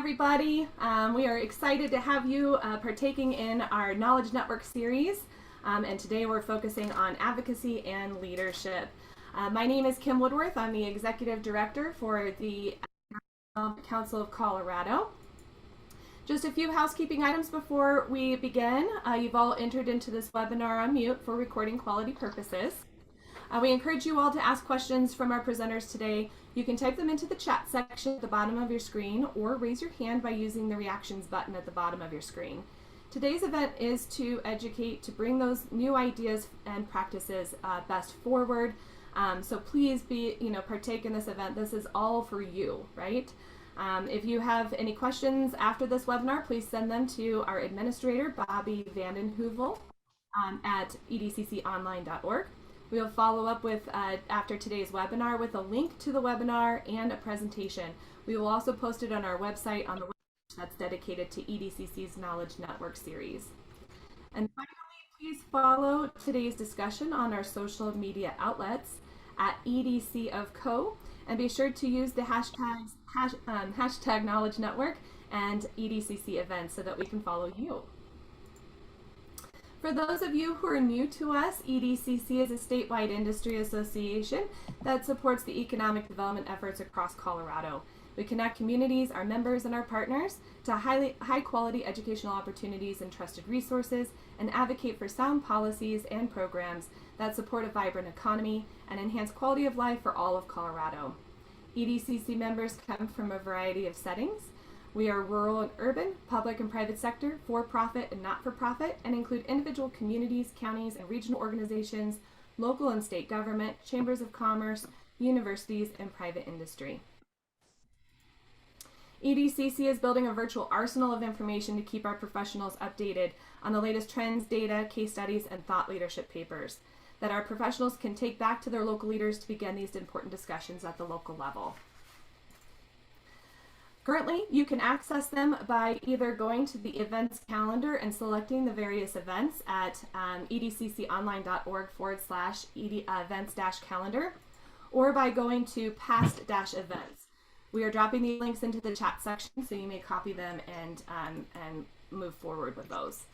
everybody. We are excited to have you partaking in our Knowledge Network series, and today we're focusing on advocacy and leadership. My name is Kim Woodworth. I'm the Executive Director for the Council of Colorado. Just a few housekeeping items before we begin. You've all entered into this webinar on mute for recording quality purposes. We encourage you all to ask questions from our presenters today. You can type them into the chat section at the bottom of your screen or raise your hand by using the reactions button at the bottom of your screen. Today's event is to educate, to bring those new ideas and practices best forward. So please partake in this event. This is all for you, right? If you have any questions after this webinar, please send them to our administrator, Bobby Vandenheuvel, at edcconline.org. We'll follow up with, after today's webinar, with a link to the webinar and a presentation. We will also post it on our website on the website that's dedicated to EDCC's Knowledge Network series. And finally, please follow today's discussion on our social media outlets at EDC of Co. And be sure to use the hashtag Knowledge Network and EDCC events so that we can follow you. For those of you who are new to us, EDCC is a statewide industry association that supports the economic development efforts across Colorado. We connect communities, our members, and our partners to high quality educational opportunities and trusted resources, and advocate for sound policies and programs that support a vibrant economy and enhance quality of life for all of Colorado. EDCC members come from a variety of settings. We are rural and urban, public and private sector, for-profit and not-for-profit, and include individual communities, counties, and regional organizations, local and state government, chambers of commerce, universities, and private industry. EDCC is building a virtual arsenal of information to keep our professionals updated on the latest trends, data, case studies, and thought leadership papers that our professionals can take back to their local leaders to begin these important discussions at the local level. Currently, you can access them by either going to the events calendar and selecting the various events at edcconline.org/events-calendar, or by going to past-events. We are dropping the links into the chat section, so you may copy them and move forward with those.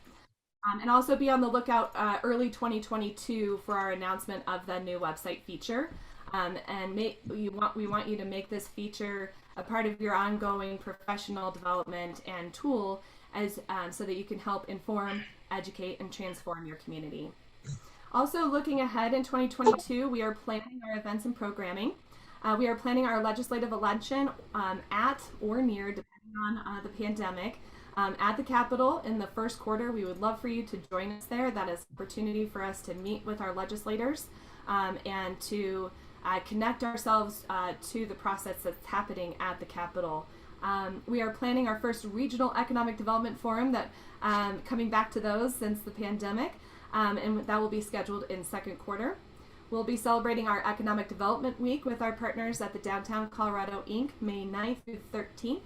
And also be on the lookout early 2022 for our announcement of the new website feature. We want you to make this feature a part of your ongoing professional development and tool so that you can help inform, educate, and transform your community. Also, looking ahead in 2022, we are planning our events and programming. We are planning our legislative election at or near, depending on the pandemic, at the Capitol in the first quarter. We would love for you to join us there. That is an opportunity for us to meet with our legislators and to connect ourselves to the process that's happening at the Capitol. We are planning our first regional economic development forum that coming back to those since the pandemic, and that will be scheduled in second quarter. We'll be celebrating our Economic Development Week with our partners at the Downtown Colorado Inc. May 9th through 13th.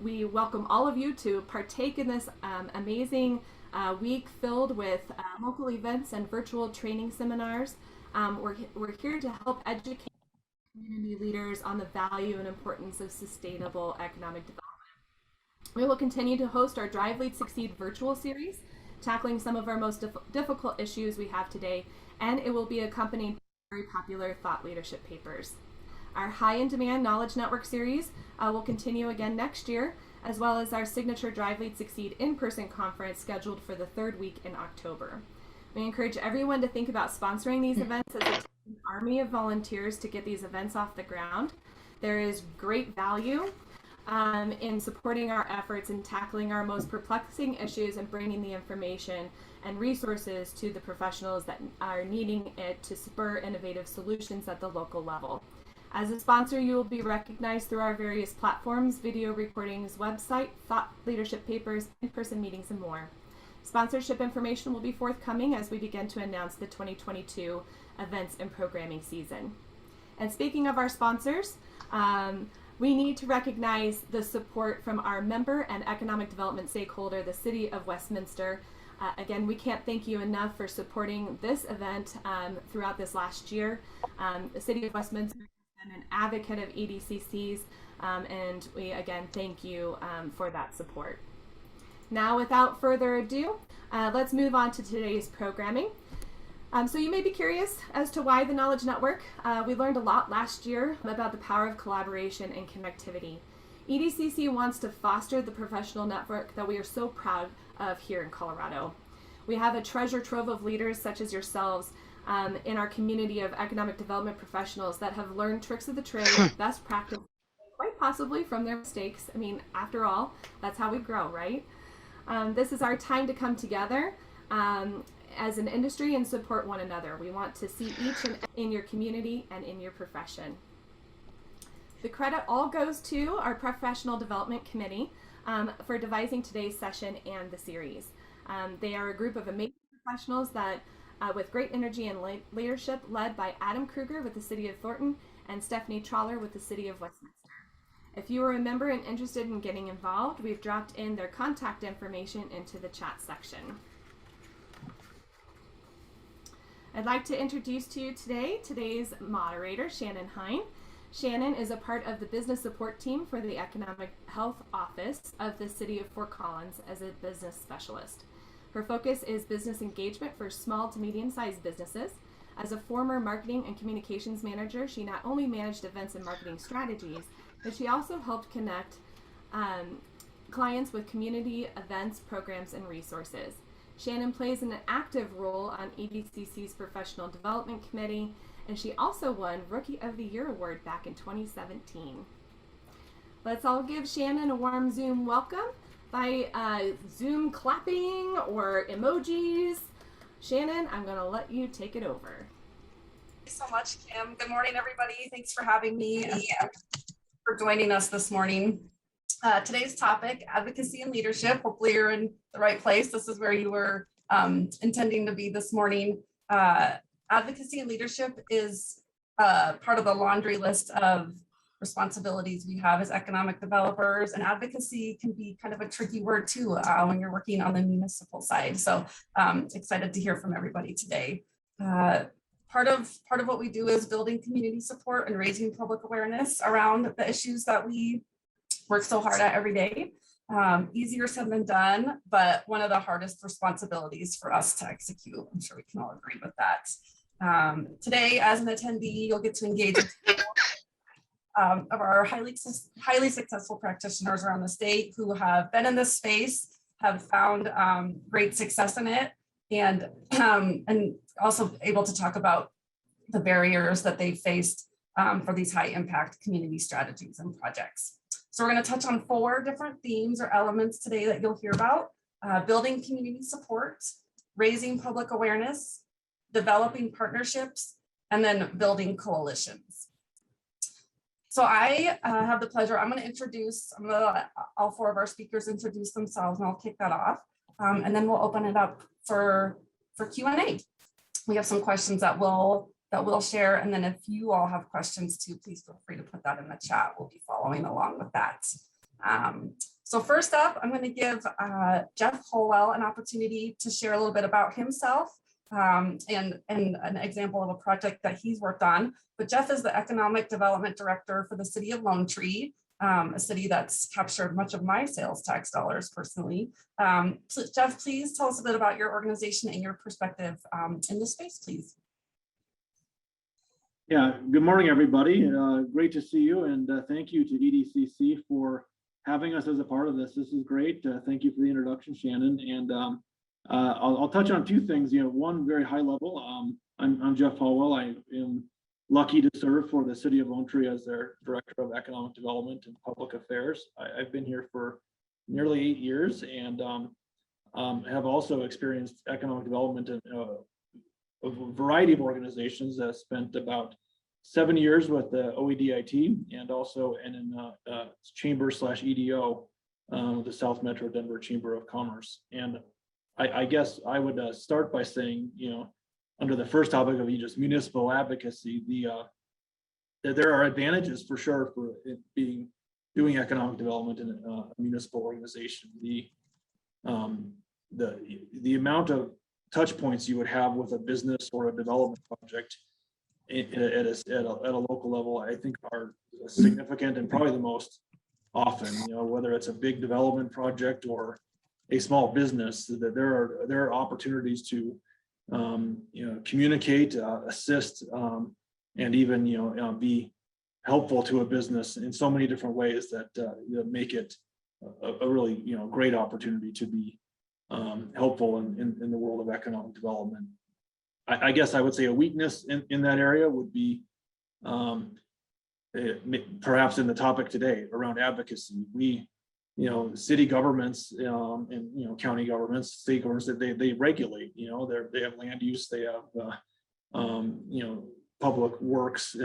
We welcome all of you to partake in this amazing week filled with local events and virtual training seminars. We're here to help educate community leaders on the value and importance of sustainable economic development. We will continue to host our Drive, Lead, Succeed virtual series, tackling some of our most difficult issues we have today, and it will be accompanied by very popular thought leadership papers. Our High in Demand Knowledge Network series will continue again next year, as well as our signature Drive, Lead, Succeed in-person conference scheduled for the third week in October. We encourage everyone to think about sponsoring these events as it takes an army of volunteers to get these events off the ground. There is great value in supporting our efforts in tackling our most perplexing issues and bringing the information and resources to the professionals that are needing it to spur innovative solutions at the local level. As a sponsor, you will be recognized through our various platforms, video recordings, website, thought leadership papers, in-person meetings, and more. Sponsorship information will be forthcoming as we begin to announce the 2022 events and programming season. And speaking of our sponsors, we need to recognize the support from our member and economic development stakeholder, the City of Westminster. Again, we can't thank you enough for supporting this event throughout this last year. The City of Westminster has been an advocate of EDCC's And we again thank you for that support. Now, without further ado, let's move on to today's programming. So you may be curious as to why the Knowledge Network. We learned a lot last year about the power of collaboration and connectivity. EDCC wants to foster the professional network that we are so proud of here in Colorado. We have a treasure trove of leaders such as yourselves in our community of economic development professionals that have learned tricks of the trade, best practice, quite possibly from their mistakes. I mean, after all, that's how we grow, right? This is our time to come together as an industry and support one another. We want to see each in your community and in your profession. The credit all goes to our Professional Development Committee for devising today's session and the series. They are a group of amazing professionals that, with great energy and leadership, led by Adam Kruger with the City of Thornton and Stephanie Trawler with the City of Westminster. If you are a member and interested in getting involved, we've dropped in their contact information into the chat section. I'd like to introduce to you today's moderator, Shannon Hein. Shannon is a part of the business support team for the Economic Health Office of the City of Fort Collins as a business specialist. Her focus is business engagement for small to medium-sized businesses. As a former marketing and communications manager, she not only managed events and marketing strategies, but she also helped connect clients with community events, programs, and resources. Shannon plays an active role on EDCC's Professional Development Committee, and she also won Rookie of the Year award back in 2017. Let's all give Shannon a warm Zoom welcome by Zoom clapping or emojis. Shannon, I'm going to let you take it over. Thanks so much, Kim. Good morning, everybody. Thanks for having me and for joining us this morning. Today's topic, advocacy and leadership. Hopefully you're in the right place. This is where you were intending to be this morning. Advocacy and leadership is part of the laundry list of responsibilities we have as economic developers, and advocacy can be kind of a tricky word too when you're working on the municipal side. So excited to hear from everybody today. Part of what we do is building community support and raising public awareness around the issues that we work so hard at every day. Easier said than done, but one of the hardest responsibilities for us to execute. I'm sure we can all agree with that. Today, as an attendee, you'll get to engage with of our highly successful practitioners around the state who have been in this space, have found great success in it, and also able to talk about the barriers that they faced for these high impact community strategies and projects. So we're going to touch on 4 different themes or elements today that you'll hear about: building community support, raising public awareness, developing partnerships, and then building coalitions. So I have the pleasure, I'm going to let all 4 of our speakers introduce themselves, and I'll kick that off. And then we'll open it up for Q&A. We have some questions that we'll share, and then if you all have questions too, please feel free to put that in the chat. We'll be following along with that. So first up, I'm going to give Jeff Holwell an opportunity to share a little bit about himself and an example of a project that he's worked on. But Jeff is the Economic Development Director for the City of Lone Tree, a city that's captured much of my sales tax dollars personally. So Jeff, please tell us a bit about your organization and your perspective in this space, please. Yeah, good morning, everybody. Great to see you, and thank you to EDCC for having us as a part of this. This is great. Thank you for the introduction, Shannon. And I'll touch on 2 things. One very high level. I'm Jeff Holwell. I am lucky to serve for the City of Lone Tree as their Director of Economic Development and Public Affairs. I've been here for nearly 8 years and have also experienced economic development in a variety of organizations. Spent about 7 years with the OEDIT and also in chamber/EDO, the South Metro Denver Chamber of Commerce. And I guess I would start by saying, under the first topic of just municipal advocacy, there are advantages for sure for it doing economic development in a municipal organization. The amount of touch points you would have with a business or a development project at a local level, I think, are significant and probably the most often, whether it's a big development project or a small business, that there are opportunities to communicate, assist, and even be helpful to a business in so many different ways that make it a really great opportunity to be helpful in the world of economic development. I guess I would say a weakness in that area would be perhaps in the topic today around advocacy. We, city governments and county governments, state governments, that they regulate. They have land use, they have public works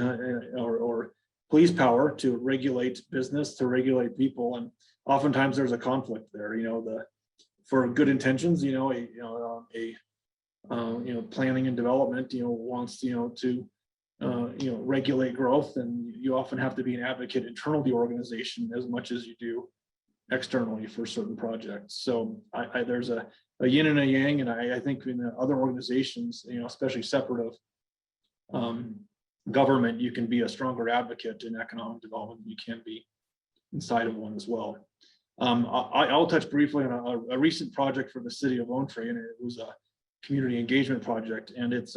or police power to regulate business, to regulate people, and oftentimes there's a conflict there. For good intentions, planning and development, wants to regulate growth, and you often have to be an advocate internal to the organization as much as you do externally for certain projects. So there's a yin and a yang, and I think in other organizations, especially separate of government, you can be a stronger advocate in economic development than you can be inside of one as well. I'll touch briefly on a recent project for the city of Lone Tree, and it was a community engagement project, and it's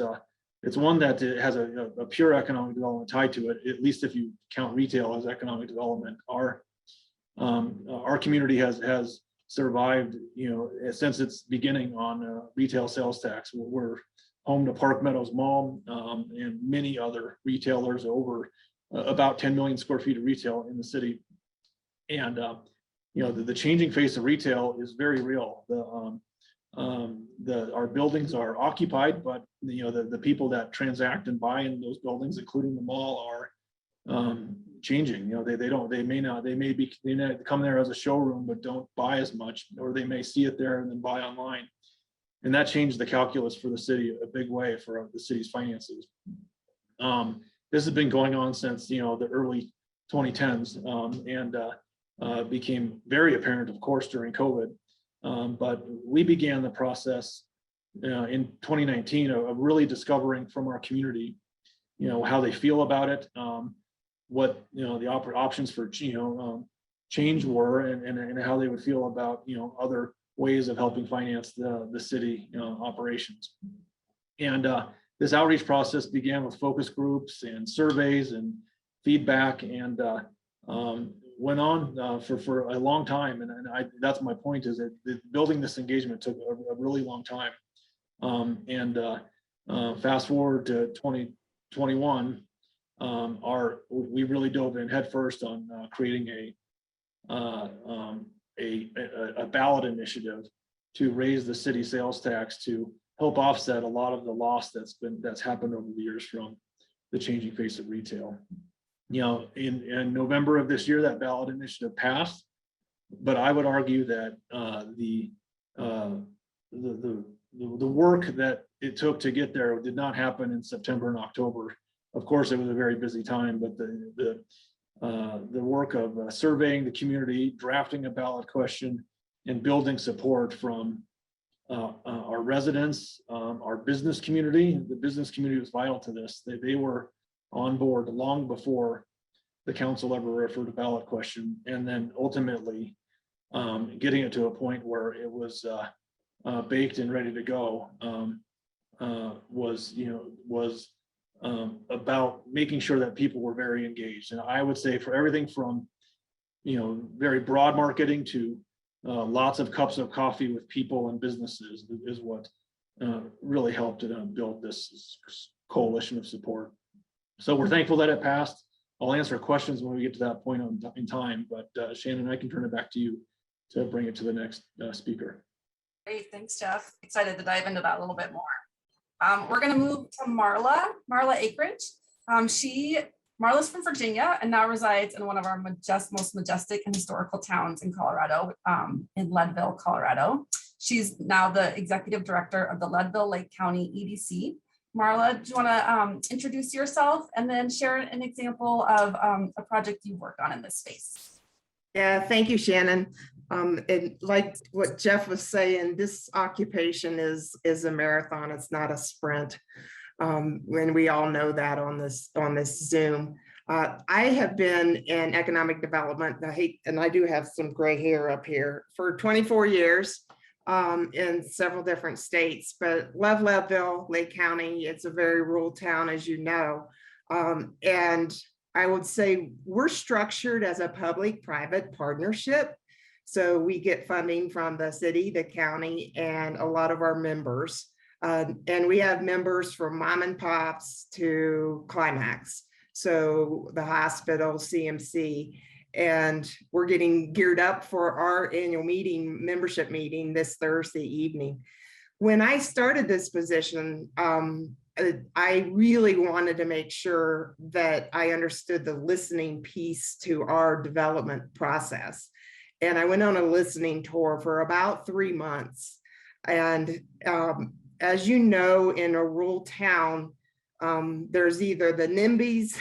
one that has a pure economic development tied to it, at least if you count retail as economic development. Our community has survived, since its beginning on retail sales tax. We're home to Park Meadows Mall and many other retailers, over about 10 million square feet of retail in the city. And the changing face of retail is very real. Our buildings are occupied, but the people that transact and buy in those buildings, including the mall, are changing. They may come there as a showroom but don't buy as much, or they may see it there and then buy online. And that changed the calculus for the city a big way for the city's finances. This has been going on since the early 2010s, and became very apparent, of course, during COVID. But we began the process in 2019 of really discovering from our community, how they feel about it, what the options for change were, and how they would feel about other ways of helping finance the city operations. And this outreach process began with focus groups and surveys and feedback, and went on for a long time. And that's my point, is that building this engagement took a really long time. Fast forward to 2021, we really dove in headfirst on creating a ballot initiative to raise the city sales tax to help offset a lot of the loss that's happened over the years from the changing face of retail. In November of this year, that ballot initiative passed, but I would argue that the work that it took to get there did not happen in September and October. Of course, it was a very busy time, but the work of surveying the community, drafting a ballot question, and building support from our residents, our business community. The business community was vital to this. They were on board long before the council ever referred a ballot question, and then ultimately getting it to a point where it was baked and ready to go was about making sure that people were very engaged. And I would say for everything from very broad marketing to lots of cups of coffee with people and businesses is what really helped build this coalition of support. So we're thankful that it passed. I'll answer questions when we get to that point in time, but Shannon, I can turn it back to you to bring it to the next speaker. Great, thanks, Jeff. Excited to dive into that a little bit more. We're going to move to Marla Akridge. Marla's from Virginia and now resides in one of our most majestic and historical towns in Colorado, in Leadville, Colorado. She's now the executive director of the Leadville Lake County EDC. Marla, do you want to introduce yourself and then share an example of a project you've worked on in this space? Yeah, thank you, Shannon. And like what Jeff was saying, this occupation is a marathon. It's not a sprint. And we all know that on this Zoom. I have been in economic development, and I do have some gray hair up here, for 24 years in several different states, but love Leadville, Lake County. It's a very rural town, as you know. And I would say we're structured as a public-private partnership. So we get funding from the city, the county, and a lot of our members. And we have members from mom and pops to Climax. So the hospital, CMC, and we're getting geared up for our annual meeting, membership meeting this Thursday evening. When I started this position, I really wanted to make sure that I understood the listening piece to our development process. And I went on a listening tour for about 3 months. And as you know, in a rural town, there's either the NIMBYs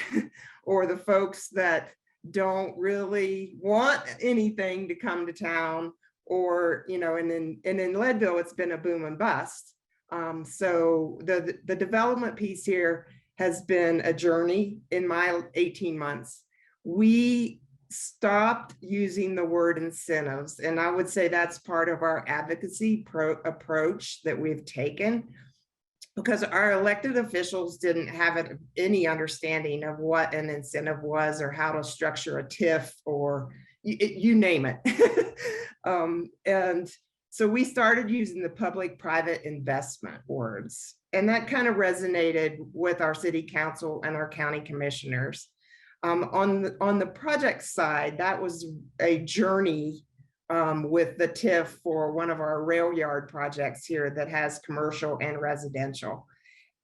or the folks that don't really want anything to come to town, or, you know, and in Leadville, it's been a boom and bust. So the development piece here has been a journey in my 18 months. We stopped using the word incentives, and I would say that's part of our advocacy approach that we've taken, because our elected officials didn't have any understanding of what an incentive was or how to structure a TIF or you name it. And so we started using the public-private investment words, and that kind of resonated with our city council and our county commissioners. On the project side, that was a journey with the TIF for one of our rail yard projects here that has commercial and residential.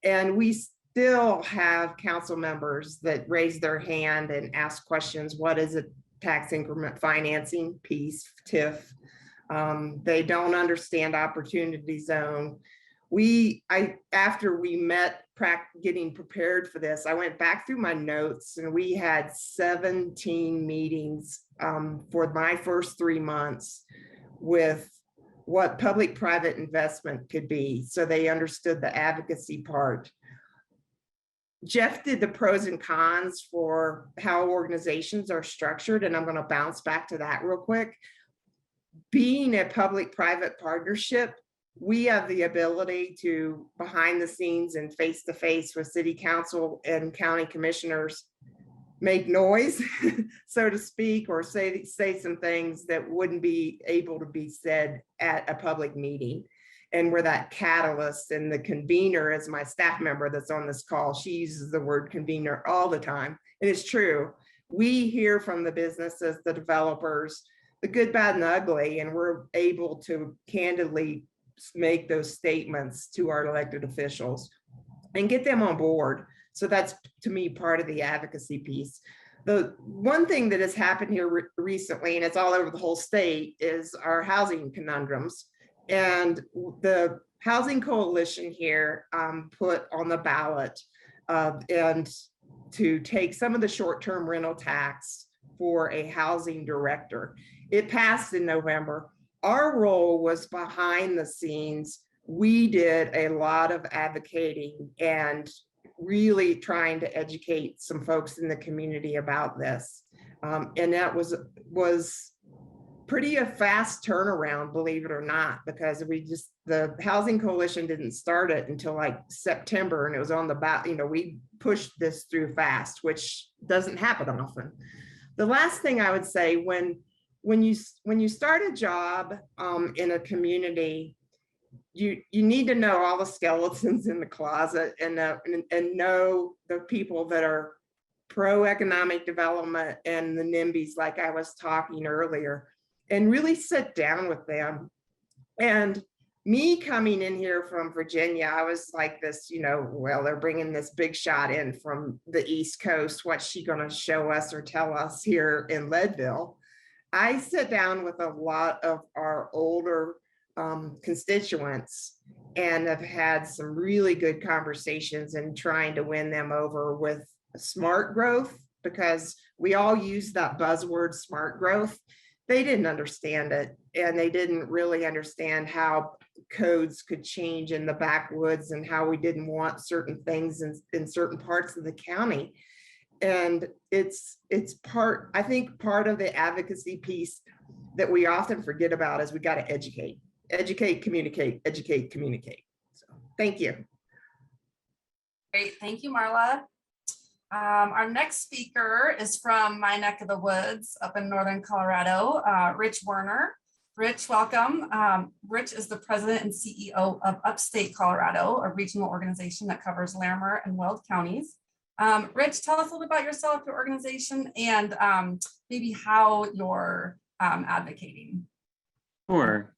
And we still have council members that raise their hand and ask questions. What is a tax increment financing piece, TIF? They don't understand opportunity zone. After we met getting prepared for this, I went back through my notes, and we had 17 meetings for my first 3 months with what public-private investment could be, so they understood the advocacy part. Jeff did the pros and cons for how organizations are structured, and I'm going to bounce back to that real quick. Being a public-private partnership, we have the ability to, behind the scenes and face-to-face with city council and county commissioners, make noise, so to speak, or say some things that wouldn't be able to be said at a public meeting. And we're that catalyst, and the convener, as my staff member that's on this call, she uses the word convener all the time. And it's true. We hear from the businesses, the developers, the good, bad, and ugly, and we're able to candidly make those statements to our elected officials and get them on board. So that's, to me, part of the advocacy piece. The one thing that has happened here recently, and it's all over the whole state, is our housing conundrums. And the Housing Coalition here put on the ballot and to take some of the short-term rental tax for a housing director. It passed in November. Our role was behind the scenes. We did a lot of advocating and really trying to educate some folks in the community about this. And that was pretty a fast turnaround, believe it or not, because the Housing Coalition didn't start it until like September, and it was on the ballot. You know, we pushed this through fast, which doesn't happen often. The last thing I would say, when you start a job in a community, you need to know all the skeletons in the closet and know the people that are pro economic development and the NIMBYs, like I was talking earlier, and really sit down with them. And me coming in here from Virginia, I was like this, you know, well, they're bringing this big shot in from the East Coast. What's she going to show us or tell us here in Leadville? I sit down with a lot of our older constituents and have had some really good conversations and trying to win them over with smart growth, because we all use that buzzword smart growth. They didn't understand it, and they didn't really understand how codes could change in the backwoods and how we didn't want certain things in certain parts of the county. And it's part, I think part of the advocacy piece that we often forget about is we got to educate, communicate, educate, communicate. So thank you. Great, thank you, Marla. Our next speaker is from my neck of the woods up in Northern Colorado, Rich Werner. Rich, welcome. Rich is the president and CEO of Upstate Colorado, a regional organization that covers Larimer and Weld counties. Rich, tell us a little bit about yourself, your organization, and maybe how you're advocating. Sure.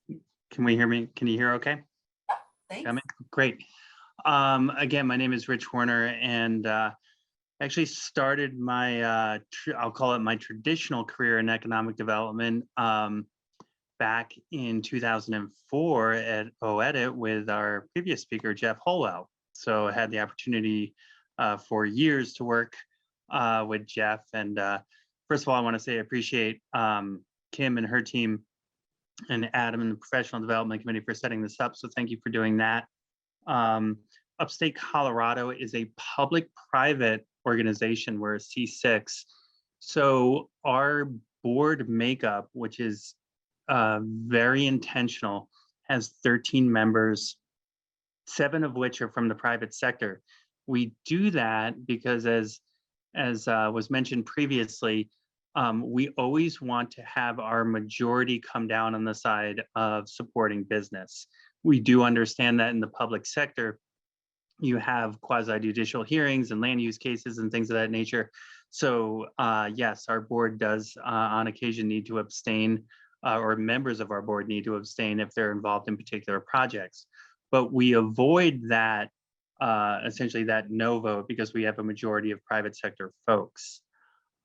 Can we hear me? Can you hear okay? Thanks. Great. Again, my name is Rich Werner, and actually started my, I'll call it my traditional career in economic development back in 2004 at OEdit with our previous speaker, Jeff Holwell. So I had the opportunity for years to work with Jeff. And first of all, I want to say I appreciate Kim and her team and Adam and the Professional Development Committee for setting this up. So thank you for doing that. Upstate Colorado is a public-private organization. We're a C6. So our board makeup, which is very intentional, has 13 members, 7 of which are from the private sector. We do that because as was mentioned previously, we always want to have our majority come down on the side of supporting business. We do understand that in the public sector, you have quasi-judicial hearings and land use cases and things of that nature. So yes, our board does on occasion need to abstain, or members of our board need to abstain if they're involved in particular projects. But we avoid that, essentially that no vote, because we have a majority of private sector folks.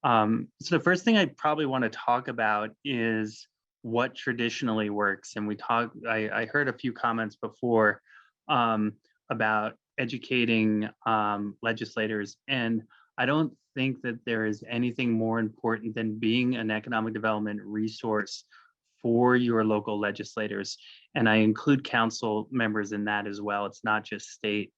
So the first thing I probably want to talk about is what traditionally works. And I heard a few comments before about educating legislators. And I don't think that there is anything more important than being an economic development resource for your local legislators. And I include council members in that as well. It's not just state.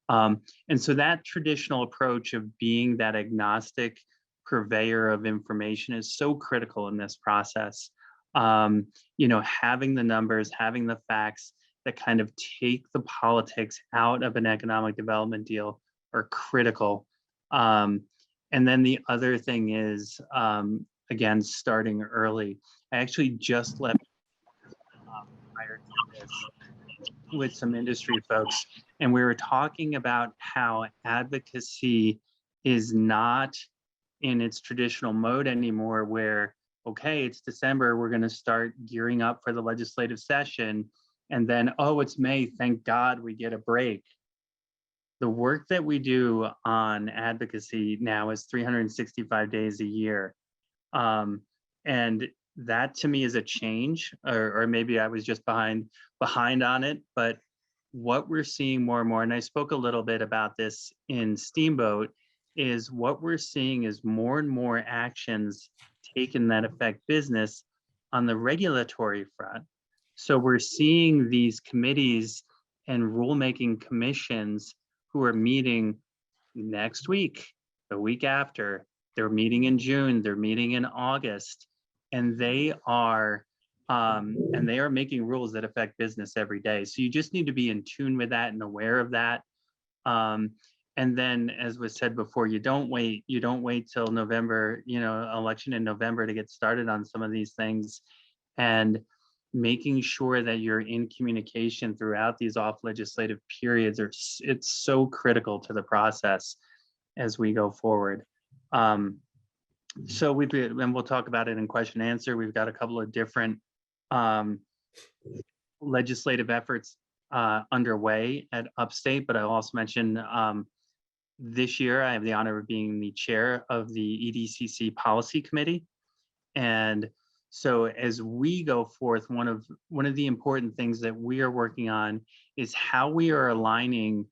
And so that traditional approach of being that agnostic purveyor of information is so critical in this process. You know, having the numbers, having the facts that kind of take the politics out of an economic development deal are critical. And then the other thing is, again, starting early. I actually just left prior to this with some industry folks, and we were talking about how advocacy is not in its traditional mode anymore, where, okay, it's December, we're going to start gearing up for the legislative session, and then, oh, it's May, thank God we get a break. The work that we do on advocacy now is 365 days a year. And that to me is a change, or maybe I was just behind on it, but what we're seeing more and more, and I spoke a little bit about this in Steamboat, is what we're seeing is more and more actions taken that affect business on the regulatory front. So we're seeing these committees and rulemaking commissions who are meeting next week, the week after, they're meeting in June, they're meeting in August, and they are making rules that affect business every day. So you just need to be in tune with that and aware of that. And then, as was said before, you don't wait till November, you know, election in November to get started on some of these things, and making sure that you're in communication throughout these off legislative periods it's so critical to the process as we go forward. So and we'll talk about it in question and answer. We've got a couple of different legislative efforts underway at Upstate, but I'll also mention this year I have the honor of being the chair of the EDCC Policy Committee. And so as we go forth, one of the important things that we are working on is how we are aligning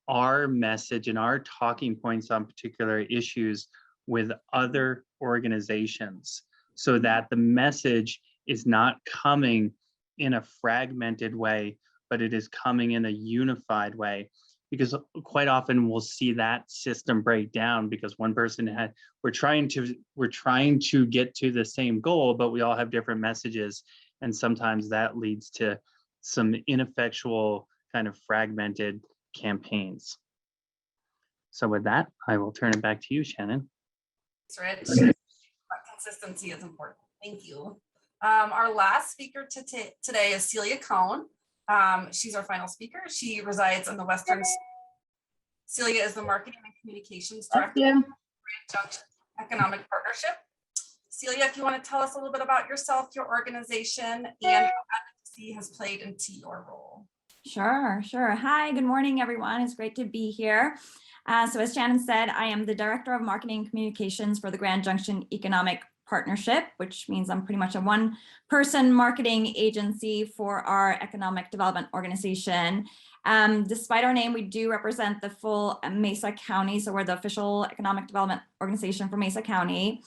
our message and our talking points on particular issues with other organizations, so that the message is not coming in a fragmented way, but it is coming in a unified way. because quite often we'll see that system break down because one person we're trying to get to the same goal, but we all have different messages. And sometimes that leads to some ineffectual kind of fragmented campaigns. So with that, I will turn it back to you, Shannon. Thanks, Rich. Consistency is important. Thank you. Our last speaker today is Celia Cohn. She's our final speaker. She resides in the Western. Celia is the Marketing and Communications Director of Junction Economic Partnership. Celia, if you want to tell us a little bit about yourself, your organization, and how advocacy has played into your role. Sure. Hi, good morning, everyone. It's great to be here. So as Shannon said, I am the Director of Marketing and Communications for the Grand Junction Economic Partnership, which means I'm pretty much a one-person marketing agency for our economic development organization. Despite our name, we do represent the full Mesa County, so we're the official economic development organization for Mesa County.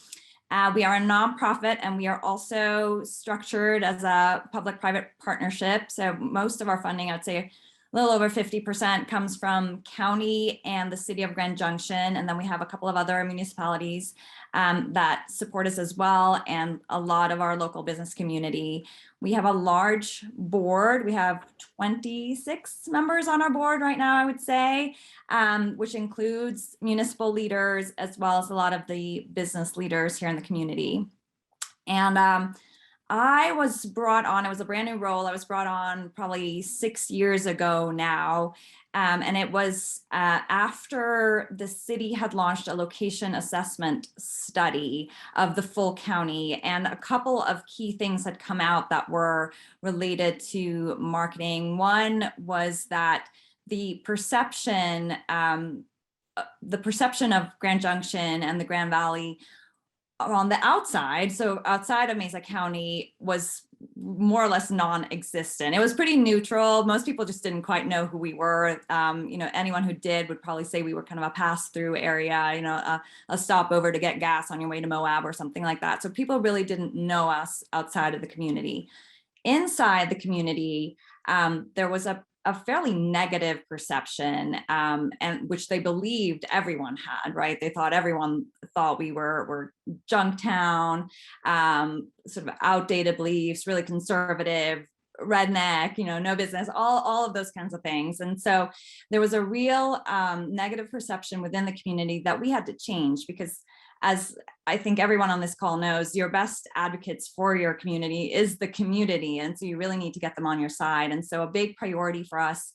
We are a nonprofit, and we are also structured as a public-private partnership. So most of our funding, I'd say a little over 50%, comes from county and the city of Grand Junction. And then we have a couple of other municipalities that support us as well, and a lot of our local business community. We have a large board. We have 26 members on our board right now, I would say, which includes municipal leaders as well as a lot of the business leaders here in the community. And I was brought on, it was a brand new role. I was brought on probably 6 years ago now. And it was after the city had launched a location assessment study of the full county, and a couple of key things had come out that were related to marketing. One was that the perception of Grand Junction and the Grand Valley on the outside, so outside of Mesa County, was more or less non-existent. It was pretty neutral. Most people just didn't quite know who we were. Anyone who did would probably say we were kind of a pass-through area, a stopover to get gas on your way to Moab or something like that. So people really didn't know us outside of the community. Inside the community, there was a fairly negative perception, and which they believed everyone had, right? They thought everyone thought we were Junktown, sort of outdated beliefs, really conservative, redneck, no business, all of those kinds of things. And so there was a real negative perception within the community that we had to change, because as I think everyone on this call knows, your best advocates for your community is the community. And so you really need to get them on your side. And so a big priority for us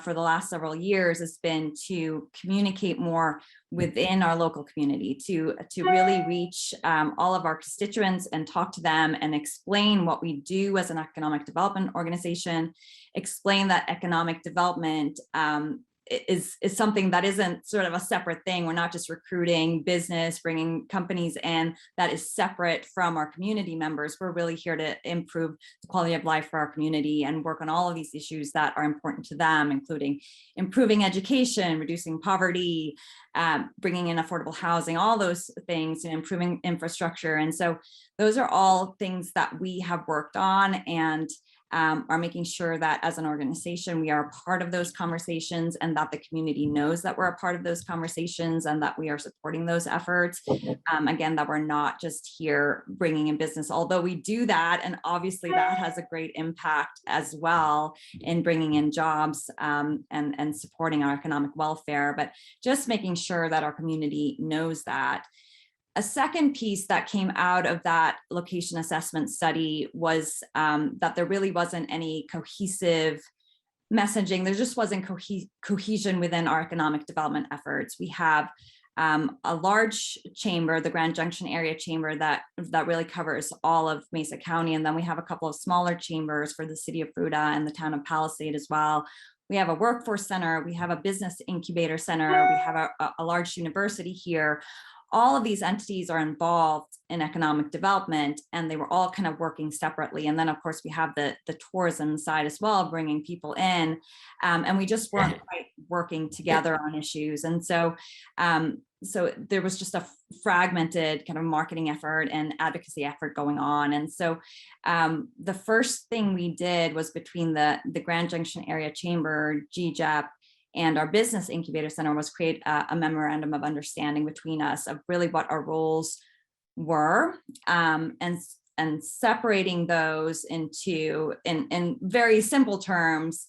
for the last several years has been to communicate more within our local community, to really reach all of our constituents and talk to them and explain what we do as an economic development organization, explain that economic development is something that isn't sort of a separate thing. We're not just recruiting business, bringing companies in, that is separate from our community members. We're really here to improve the quality of life for our community and work on all of these issues that are important to them, including improving education, reducing poverty, bringing in affordable housing, all those things, and improving infrastructure. And so those are all things that we have worked on, and are making sure that as an organization, we are a part of those conversations, and that the community knows that we're a part of those conversations and that we are supporting those efforts. Again, that we're not just here bringing in business, although we do that. And obviously that has a great impact as well in bringing in jobs and supporting our economic welfare, but just making sure that our community knows that. A second piece that came out of that location assessment study was that there really wasn't any cohesive messaging. There just wasn't cohesion within our economic development efforts. We have a large chamber, the Grand Junction Area Chamber, that really covers all of Mesa County. And then we have a couple of smaller chambers for the city of Fruita and the town of Palisade as well. We have a workforce center. We have a business incubator center. We have a large university here. All of these entities are involved in economic development, and they were all kind of working separately. And then, of course, we have the tourism side as well, bringing people in, and we just weren't quite working together on issues. And so, so there was just a fragmented kind of marketing effort and advocacy effort going on. And so the first thing we did was, between the Grand Junction Area Chamber, GJEP, and our business incubator center was create a memorandum of understanding between us of really what our roles were, and separating those into, in very simple terms,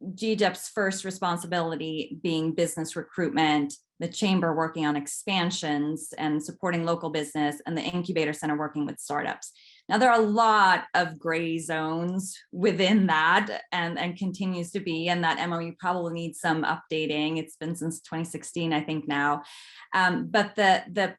GDEP's first responsibility being business recruitment, the chamber working on expansions and supporting local business, and the incubator center working with startups. Now, there are a lot of gray zones within that, and continues to be, and that MOU probably needs some updating. It's been since 2016, I think now. But the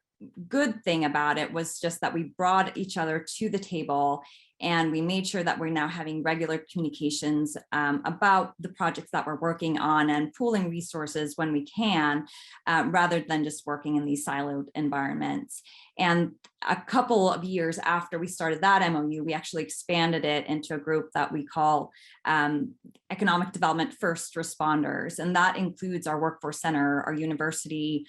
good thing about it was just that we brought each other to the table, and we made sure that we're now having regular communications about the projects that we're working on and pooling resources when we can, rather than just working in these siloed environments. And a couple of years after we started that MOU, we actually expanded it into a group that we call Economic Development First Responders. And that includes our workforce center, our university,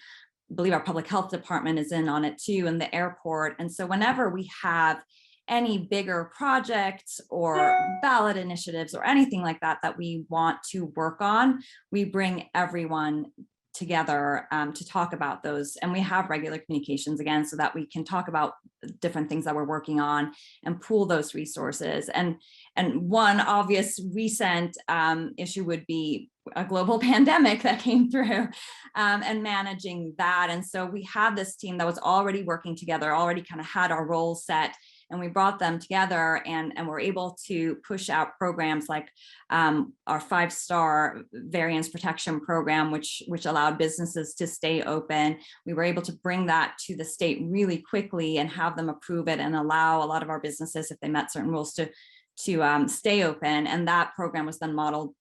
I believe our public health department is in on it too, and the airport. And so whenever we have any bigger projects or ballot initiatives or anything like that that we want to work on, we bring everyone together to talk about those. And we have regular communications again, so that we can talk about different things that we're working on and pool those resources. And one obvious recent issue would be a global pandemic that came through, and managing that. And so we have this team that was already working together, already kind of had our roles set, and we brought them together and were able to push out programs like our 5-star variance protection program, which allowed businesses to stay open. We were able to bring that to the state really quickly and have them approve it and allow a lot of our businesses, if they met certain rules, to stay open. And that program was then modeled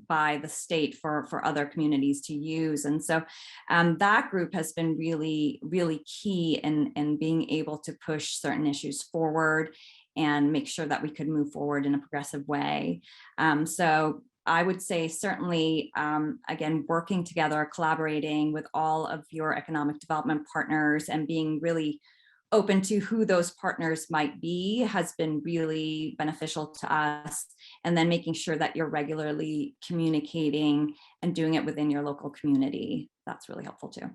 by the state for other communities to use. And so that group has been really, really key in being able to push certain issues forward and make sure that we could move forward in a progressive way. So I would say certainly, again, working together, collaborating with all of your economic development partners and being really open to who those partners might be has been really beneficial to us. And then making sure that you're regularly communicating and doing it within your local community. That's really helpful too.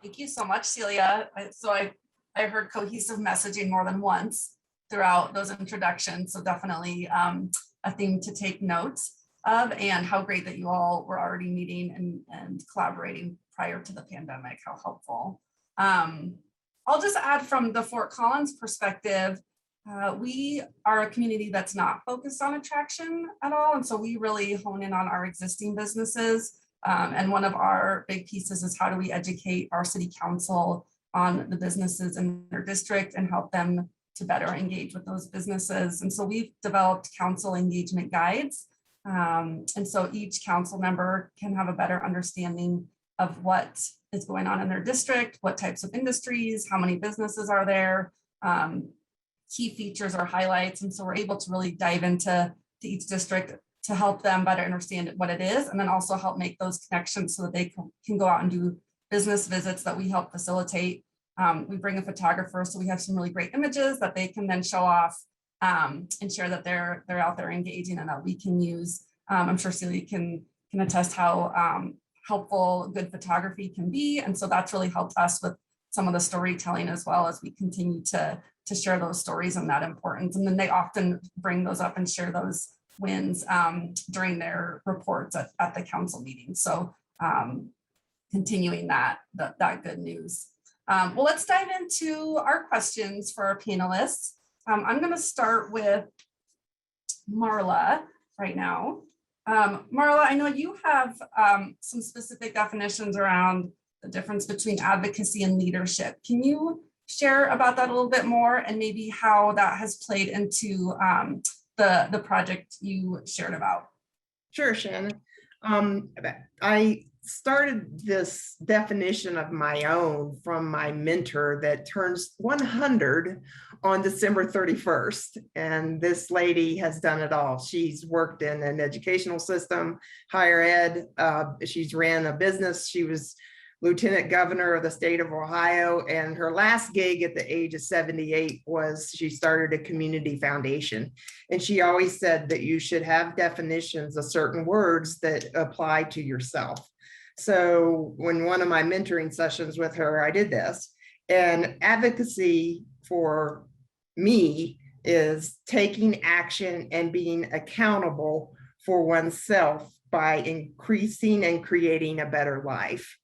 Thank you so much, Celia. So I heard cohesive messaging more than once throughout those introductions. So definitely a theme to take note of, and how great that you all were already meeting and collaborating prior to the pandemic. How helpful. I'll just add from the Fort Collins perspective, we are a community that's not focused on attraction at all. And so we really hone in on our existing businesses. And one of our big pieces is how do we educate our city council on the businesses in their district and help them to better engage with those businesses. And so we've developed council engagement guides. And so each council member can have a better understanding of what is going on in their district, what types of industries, how many businesses are there, key features or highlights. And so we're able to really dive into each district to help them better understand what it is, and then also help make those connections so that they can go out and do business visits that we help facilitate. We bring a photographer, so we have some really great images that they can then show off and share that they're out there engaging and that we can use. I'm sure Celia can attest how helpful good photography can be. And so that's really helped us with some of the storytelling as well as we continue to share those stories and that importance. And then they often bring those up and share those wins during their reports at the council meeting. So continuing that good news. Well, let's dive into our questions for our panelists. I'm going to start with Marla right now. Marla, I know you have some specific definitions around the difference between advocacy and leadership. Can you share about that a little bit more and maybe how that has played into the project you shared about? Sure, Shannon. I started this definition of my own from my mentor that turns 100 on December 31st. And this lady has done it all. She's worked in an educational system, higher ed. She's ran a business. She was lieutenant governor of the state of Ohio. And her last gig at the age of 78 was she started a community foundation. And she always said that you should have definitions of certain words that apply to yourself. So when one of my mentoring sessions with her, I did this. And advocacy for me is taking action and being accountable for oneself by increasing and creating a better life.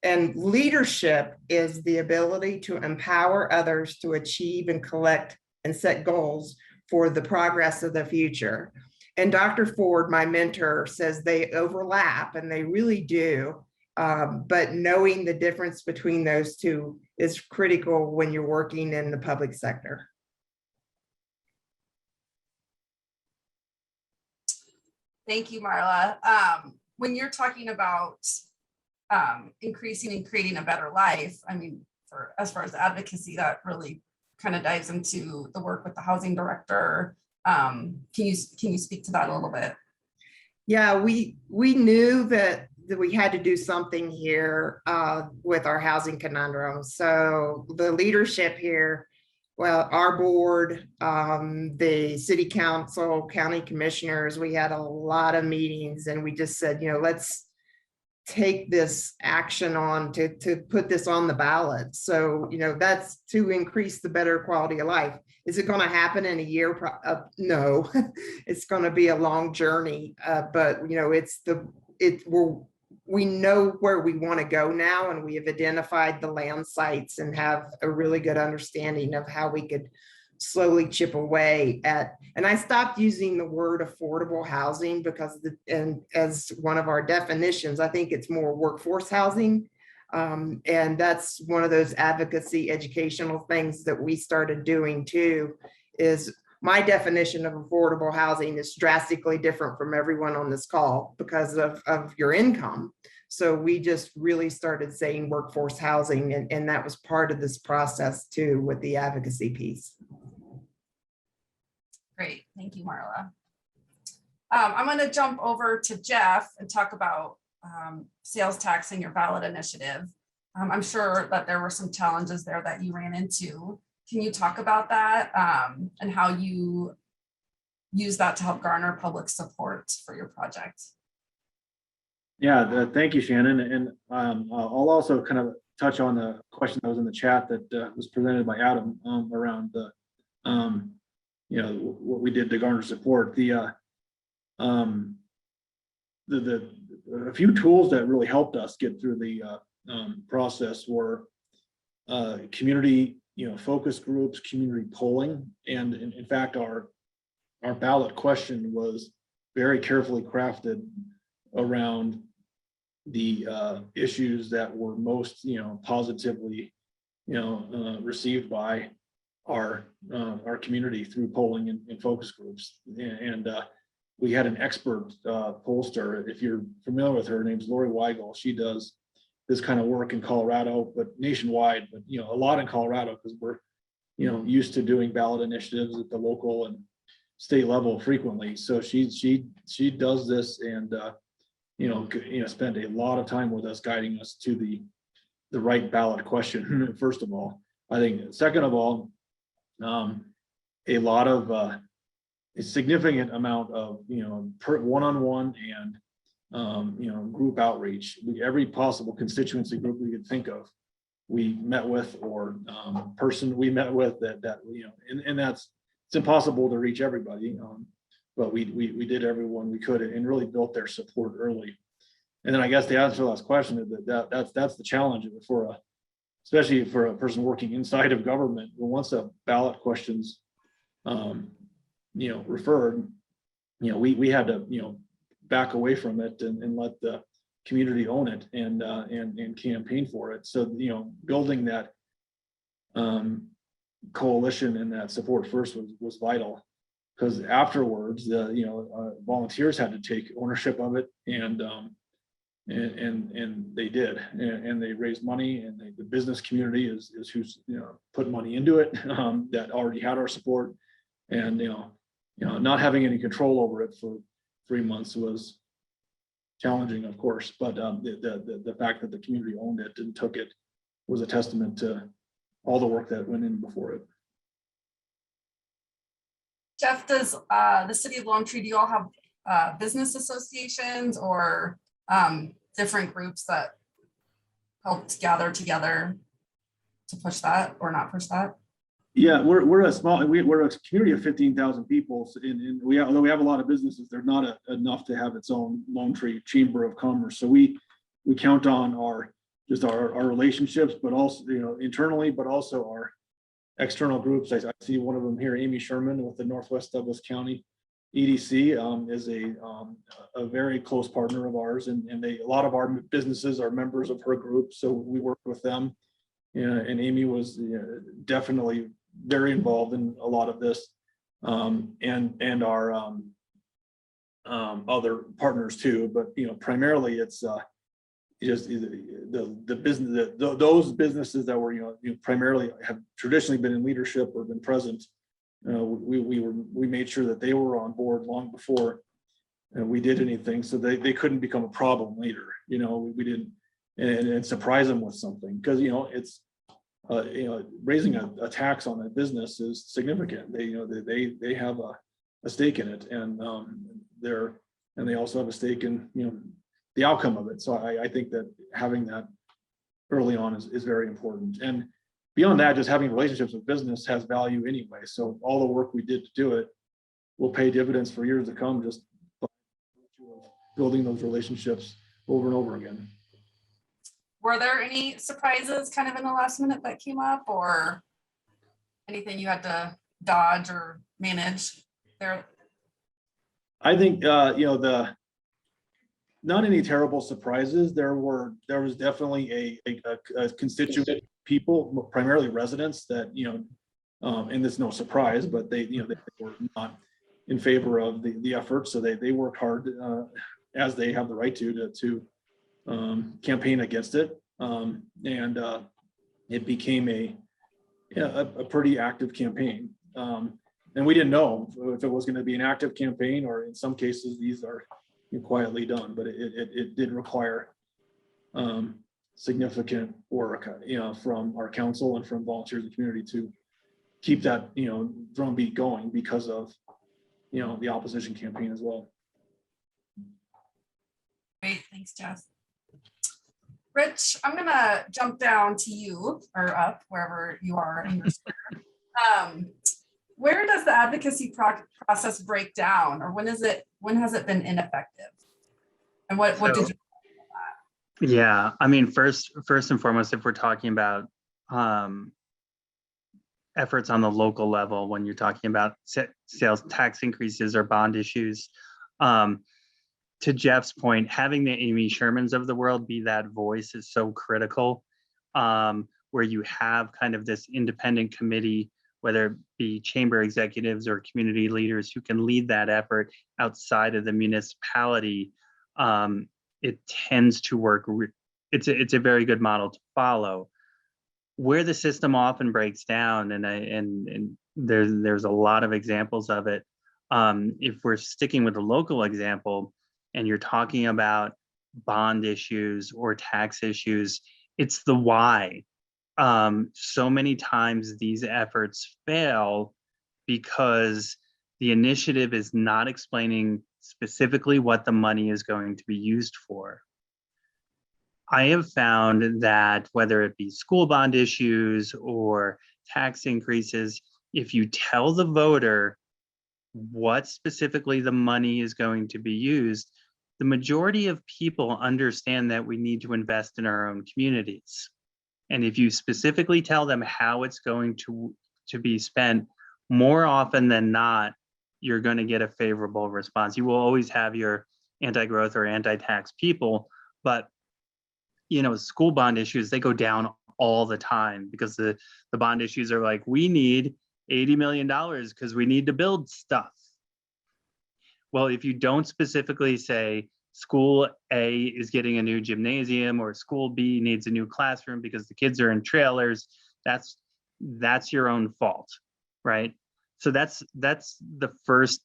And leadership is the ability to empower others to achieve and collect and set goals for the progress of the future. And Dr. Ford, my mentor, says they overlap, and they really do. But knowing the difference between those two is critical when you're working in the public sector. Thank you, Marla. When you're talking about increasing and creating a better life, I mean, as far as advocacy, that really kind of dives into the work with the housing director. Can you speak to that a little bit? Yeah, we knew that we had to do something here with our housing conundrum. So the leadership here, well, our board, the city council, county commissioners, we had a lot of meetings, and we just said, let's take this action on to put this on the ballot. So, that's to increase the better quality of life. Is it going to happen in a year? No, it's going to be a long journey. But we know where we want to go now, and we have identified the land sites and have a really good understanding of how we could slowly chip away at. And I stopped using the word affordable housing because as one of our definitions, I think it's more workforce housing. And that's one of those advocacy educational things that we started doing too. Is my definition of affordable housing is drastically different from everyone on this call because of your income. So we just really started saying workforce housing, and that was part of this process too with the advocacy piece. Great, thank you, Marla. I'm going to jump over to Jeff and talk about sales tax and your ballot initiative. I'm sure that there were some challenges there that you ran into. Can you talk about that and how you use that to help garner public support for your project? Yeah, thank you, Shannon. And I'll also kind of touch on the question that was in the chat that was presented by Adam around the, what we did to garner support. A few tools that really helped us get through the process were community, focus groups, community polling, and in fact, our ballot question was very carefully crafted around the issues that were most, positively, received by our community through polling and focus groups. And we had an expert pollster. If you're familiar with her, her name's Lori Weigel. She does this kind of work in Colorado, but nationwide, but a lot in Colorado because we're used to doing ballot initiatives at the local and state level frequently. So she does this and spent a lot of time with us guiding us to the right ballot question. First of all, I think second of all, a lot of a significant amount of one-on-one and group outreach. Every possible constituency group we could think of, we met with, or person we met with that and that's, it's impossible to reach everybody, but we did everyone we could and really built their support early. And then I guess the answer to the last question is that's the challenge for especially for a person working inside of government. Once a ballot questions referred, we had to back away from it and let the community own it and campaign for it. So building that coalition and that support first was vital, because afterwards volunteers had to take ownership of it, and they did, and they raised money, and the business community is who's put money into it that already had our support, and not having any control over it for 3 months was challenging, of course, but the fact that the community owned it and took it was a testament to all the work that went in before it. Jeff, does the city of Lone Tree, do you all have business associations or different groups that helped gather together to push that or not push that? Yeah, we're a small, we're a community of 15,000 people. Although we have a lot of businesses, they're not enough to have its own Lone Tree Chamber of Commerce. So we count on our relationships, but also, internally, but also our external groups. I see one of them here, Amy Sherman with the Northwest Douglas County EDC is a very close partner of ours, and a lot of our businesses are members of her group. So we work with them. And Amy was definitely very involved in a lot of this, and our other partners too. But primarily it's just the business, those businesses that were primarily have traditionally been in leadership or been present. We made sure that they were on board long before we did anything, so they couldn't become a problem later. We didn't and surprise them with something, because it's raising a tax on a business is significant. They have a stake in it, and they also have a stake in the outcome of it. So I think that having that early on is very important. And beyond that, just having relationships with business has value anyway. So all the work we did to do it will pay dividends for years to come, just by building those relationships over and over again. Were there any surprises kind of in the last minute that came up, or anything you had to dodge or manage there? I think not any terrible surprises. There was definitely a constituent people, primarily residents, that and it's no surprise, but they were not in favor of the effort. So they worked hard, as they have the right to campaign against it, and it became a pretty active campaign. And we didn't know if it was going to be an active campaign, or in some cases these are quietly done, but it did require significant work, from our council and from volunteers in the community to keep that drumbeat going, because of the opposition campaign as well. Great, thanks, Jess. Rich, I'm gonna jump down to you, or up, wherever you are in your square. Where does the advocacy process break down, or when has it been ineffective? And what did you? Yeah, I mean, first and foremost, if we're talking about efforts on the local level, when you're talking about sales tax increases or bond issues, to Jeff's point, having the Amy Shermans of the world be that voice is so critical, where you have kind of this independent committee, whether it be chamber executives or community leaders, who can lead that effort outside of the municipality. It tends to work. It's a very good model to follow. Where the system often breaks down, and there's a lot of examples of it. If we're sticking with the local example, and you're talking about bond issues or tax issues, it's the why. So many times these efforts fail because the initiative is not explaining specifically what the money is going to be used for. I have found that whether it be school bond issues or tax increases, if you tell the voter what specifically the money is going to be used, the majority of people understand that we need to invest in our own communities. And if you specifically tell them how it's going to be spent, more often than not, you're going to get a favorable response. You will always have your anti-growth or anti-tax people, but school bond issues, they go down all the time, because the bond issues are like, we need $80 million because we need to build stuff. Well, if you don't specifically say school A is getting a new gymnasium, or school B needs a new classroom because the kids are in trailers, that's your own fault, right? So that's the first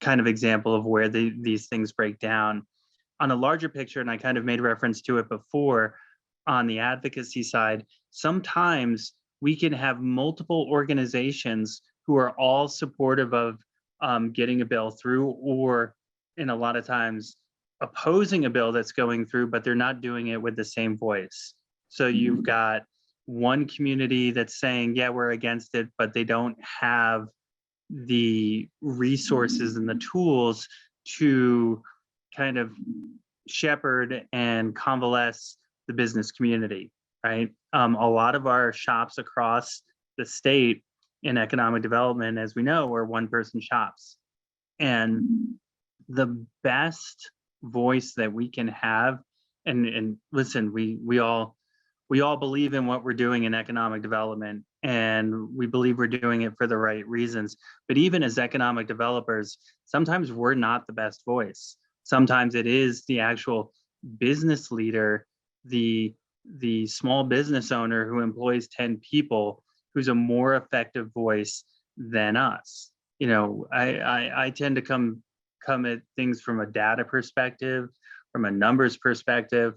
kind of example of where these things break down. on a larger picture, and I kind of made reference to it before, on the advocacy side, sometimes we can have multiple organizations who are all supportive of getting a bill through, or in a lot of times opposing a bill that's going through, but they're not doing it with the same voice. So you've got one community that's saying, yeah, we're against it, but they don't have the resources and the tools to kind of shepherd and convalesce the business community, right? A lot of our shops across the state in economic development, as we know, are one-person shops. And the best voice that we can have, and listen, we all believe in what we're doing in economic development, and we believe we're doing it for the right reasons. But even as economic developers, sometimes we're not the best voice. Sometimes it is the actual business leader, the small business owner who employs 10 people, who's a more effective voice than us. You know, I tend to come at things from a data perspective, from a numbers perspective.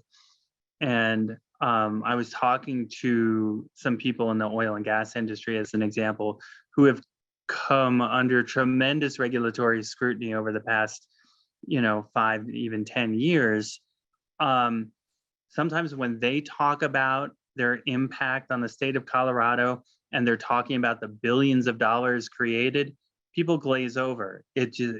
And I was talking to some people in the oil and gas industry, as an example, who have come under tremendous regulatory scrutiny over the past, 5, even 10 years. Sometimes when they talk about their impact on the state of Colorado, and they're talking about the billions of dollars created, people glaze over.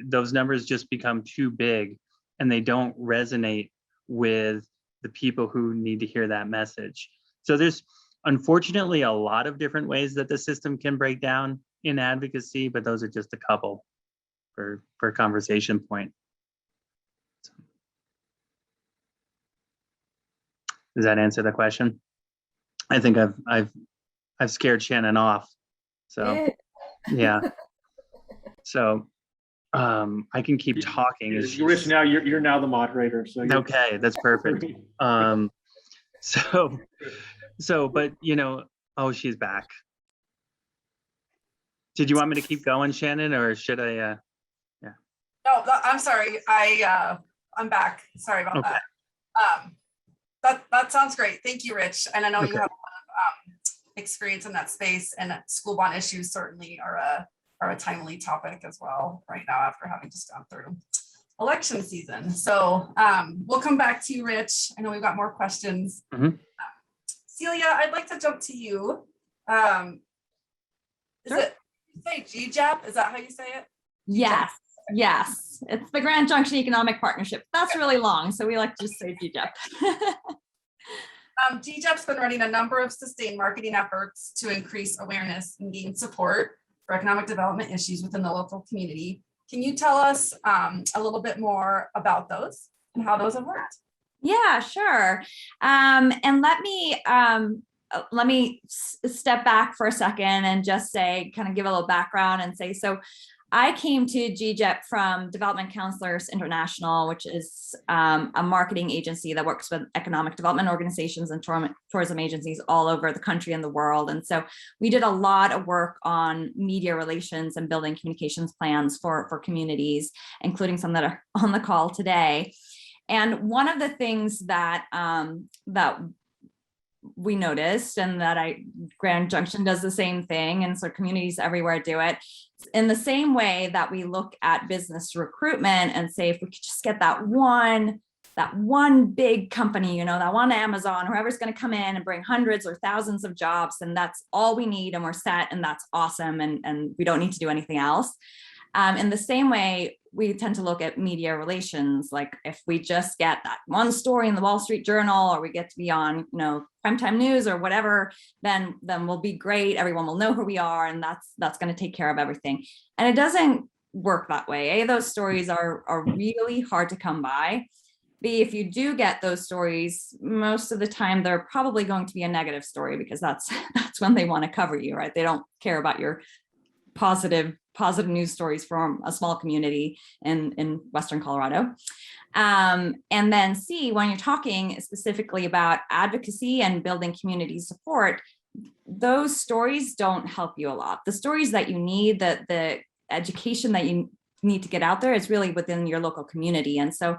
Those numbers just become too big, and they don't resonate with the people who need to hear that message. So there's unfortunately a lot of different ways that the system can break down in advocacy, but those are just a couple for conversation point. Does that answer the question? I think I've scared Shannon off. So yeah. So I can keep talking. Rich, now you're now the moderator. So okay, that's perfect. So, but oh, she's back. Did you want me to keep going, Shannon, or should I? Yeah. No, I'm sorry. I'm back. Sorry about that. That sounds great. Thank you, Rich. And I know you have a lot of experience in that space, and school bond issues certainly are a timely topic as well right now, after having just gone through election season. So we'll come back to you, Rich. I know we've got more questions. Celia, I'd like to jump to you. Sure. It say GJAP? Is that how you say it? Yes. It's the Grand Junction Economic Partnership. That's really long, so we like to just say GJAP. GJAP's been running a number of sustained marketing efforts to increase awareness and gain support for economic development issues within the local community. Can you tell us a little bit more about those and how those have worked? Yeah, sure. And let me step back for a second and just say, kind of give a little background and say, so I came to GJEP from Development Counselors International, which is a marketing agency that works with economic development organizations and tourism agencies all over the country and the world. And so we did a lot of work on media relations and building communications plans for communities, including some that are on the call today. And one of the things that we noticed, and that Grand Junction does the same thing, and so communities everywhere do it, in the same way that we look at business recruitment and say, if we could just get that one big company, that one Amazon, whoever's going to come in and bring hundreds or thousands of jobs, and that's all we need, and we're set, and that's awesome, and we don't need to do anything else. In the same way, we tend to look at media relations. Like, if we just get that one story in the Wall Street Journal, or we get to be on, primetime news or whatever, then we'll be great. Everyone will know who we are, and that's going to take care of everything. And it doesn't work that way. Those stories are really hard to come by. B, if you do get those stories, most of the time they're probably going to be a negative story, because that's when they want to cover you, right? They don't care about your positive news stories from a small community in Western Colorado. And then C, when you're talking specifically about advocacy and building community support, those stories don't help you a lot. The stories that you need, the education that you need to get out there is really within your local community. And so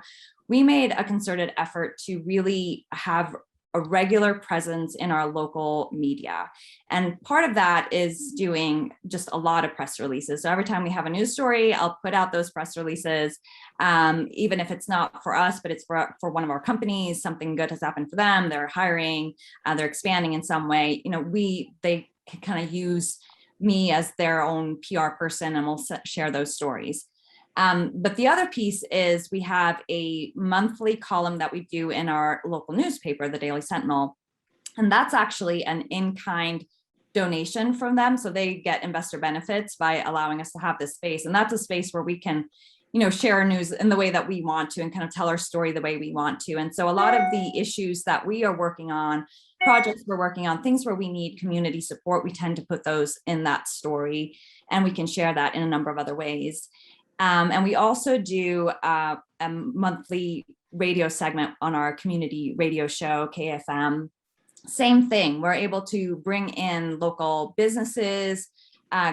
we made a concerted effort to really have a regular presence in our local media. And part of that is doing just a lot of press releases. So every time we have a news story, I'll put out those press releases, even if it's not for us, but it's for one of our companies, something good has happened for them, they're hiring, they're expanding in some way, they can kind of use me as their own PR person, and we'll share those stories. But the other piece is we have a monthly column that we do in our local newspaper, the Daily Sentinel, and that's actually an in-kind donation from them. So they get investor benefits by allowing us to have this space. And that's a space where we can, share our news in the way that we want to and kind of tell our story the way we want to. And so a lot of the issues that we are working on, projects we're working on, things where we need community support, we tend to put those in that story, and we can share that in a number of other ways. And we also do a monthly radio segment on our community radio show, KFM. Same thing, we're able to bring in local businesses,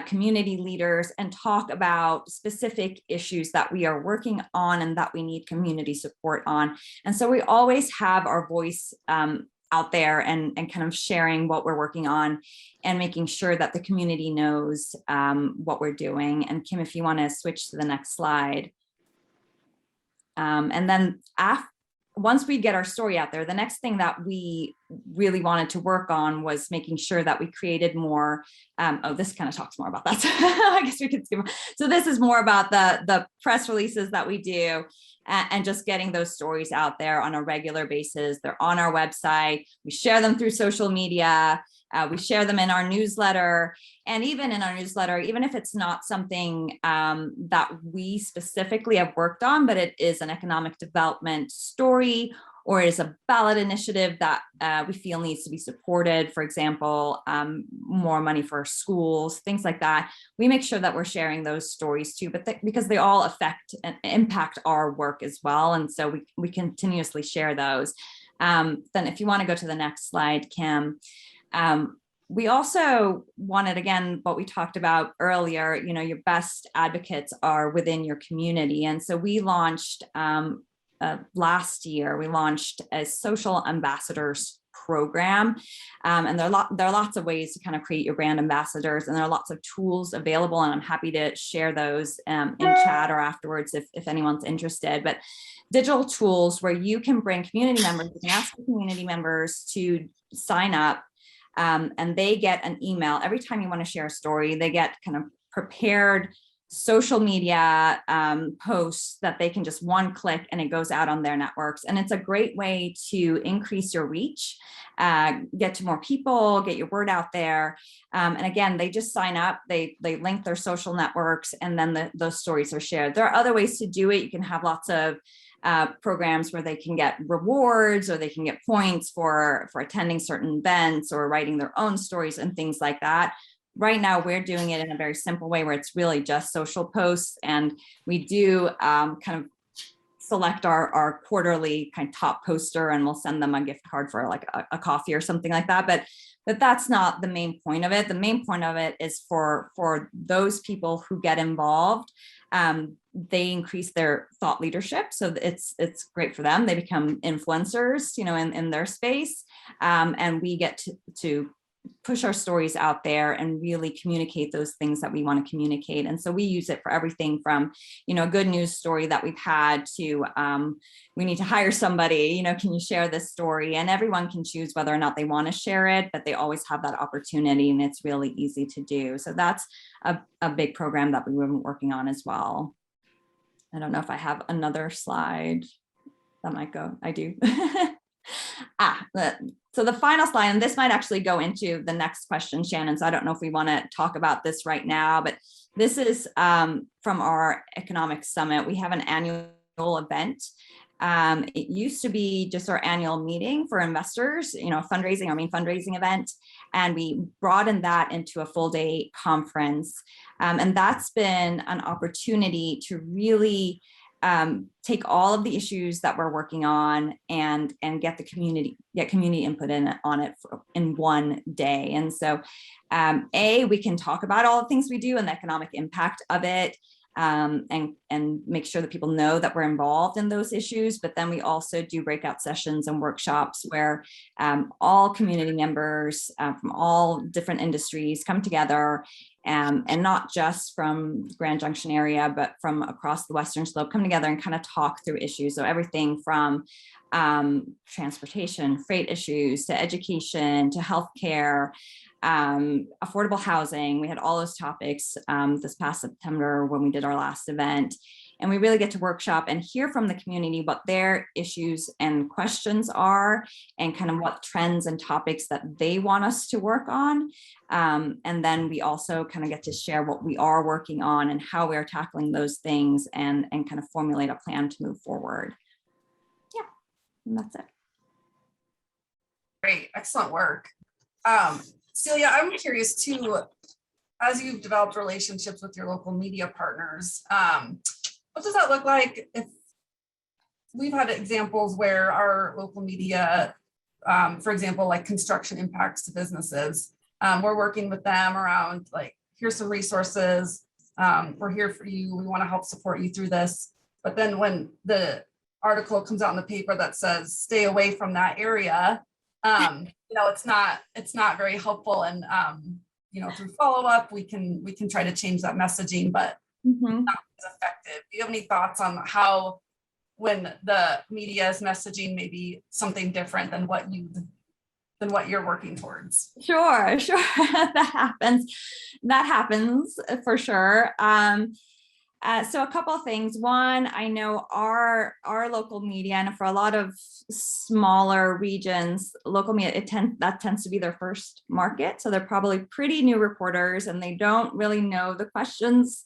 community leaders, and talk about specific issues that we are working on and that we need community support on. And so we always have our voice out there and kind of sharing what we're working on and making sure that the community knows what we're doing. And Kim, if you want to switch to the next slide. And then once we get our story out there, the next thing that we really wanted to work on was making sure that we created more, this kind of talks more about that. So I guess we could skip. So this is more about the press releases that we do and just getting those stories out there on a regular basis. They're on our website. We share them through social media. We share them in our newsletter, and even in our newsletter, even if it's not something that we specifically have worked on, but it is an economic development story, or it is a ballot initiative that we feel needs to be supported, for example, more money for schools, things like that. We make sure that we're sharing those stories too, but because they all affect and impact our work as well. And so we continuously share those. Then if you want to go to the next slide, Kim. We also wanted, again, what we talked about earlier, your best advocates are within your community. And so we launched last year, we launched a social ambassadors program. And there are lots of ways to kind of create your brand ambassadors, and there are lots of tools available, and I'm happy to share those in chat or afterwards if anyone's interested. But digital tools where you can bring community members, you can ask the community members to sign up. And they get an email every time you want to share a story. They get kind of prepared social media posts that they can just one click and it goes out on their networks. And it's a great way to increase your reach, get to more people, get your word out there. And again, they just sign up, they link their social networks, and then those stories are shared. There are other ways to do it. You can have lots of programs where they can get rewards, or they can get points for attending certain events or writing their own stories and things like that. Right now, we're doing it in a very simple way where it's really just social posts, and we do kind of select our quarterly kind of top poster, and we'll send them a gift card for like a coffee or something like that. But that's not the main point of it. The main point of it is for those people who get involved. They increase their thought leadership, so it's great for them. They become influencers, in their space, and we get to push our stories out there and really communicate those things that we want to communicate. And so we use it for everything from, a good news story that we've had to, we need to hire somebody, can you share this story? And everyone can choose whether or not they want to share it, but they always have that opportunity, and it's really easy to do. So that's a big program that we've been working on as well. I don't know if I have another slide that might go, I do. So the final slide, and this might actually go into the next question, Shannon, so I don't know if we want to talk about this right now, but this is from our economic summit. We have an annual event. It used to be just our annual meeting for investors, fundraising, our main fundraising event, and we broadened that into a full day conference. And that's been an opportunity to really take all of the issues that we're working on and get community input on it in one day. And so we can talk about all the things we do and the economic impact of it. and make sure that people know that we're involved in those issues. But then we also do breakout sessions and workshops where all community members from all different industries come together, and not just from the Grand Junction area, but from across the Western Slope, come together and kind of talk through issues. So everything from transportation, freight issues, to education, to healthcare, affordable housing. We had all those topics this past September when we did our last event. And we really get to workshop and hear from the community what their issues and questions are, and kind of what trends and topics that they want us to work on. And then we also kind of get to share what we are working on and how we're tackling those things, and kind of formulate a plan to move forward. Yeah, and that's it. Great, excellent work. Celia, I'm curious too, as you've developed relationships with your local media partners, what does that look like? If we've had examples where our local media, for example, like construction impacts to businesses, we're working with them around like, here's some resources, we're here for you, we want to help support you through this. But then when the article comes out in the paper that says stay away from that area, you know, it's not very helpful. And you know, through follow-up, we can try to change that messaging, but not as effective. Do you have any thoughts on how, when the media is messaging maybe something different than what you're working towards? Sure. That happens for sure. So a couple of things. One, I know our local media, and for a lot of smaller regions, local media, that tends to be their first market. So they're probably pretty new reporters, and they don't really know the questions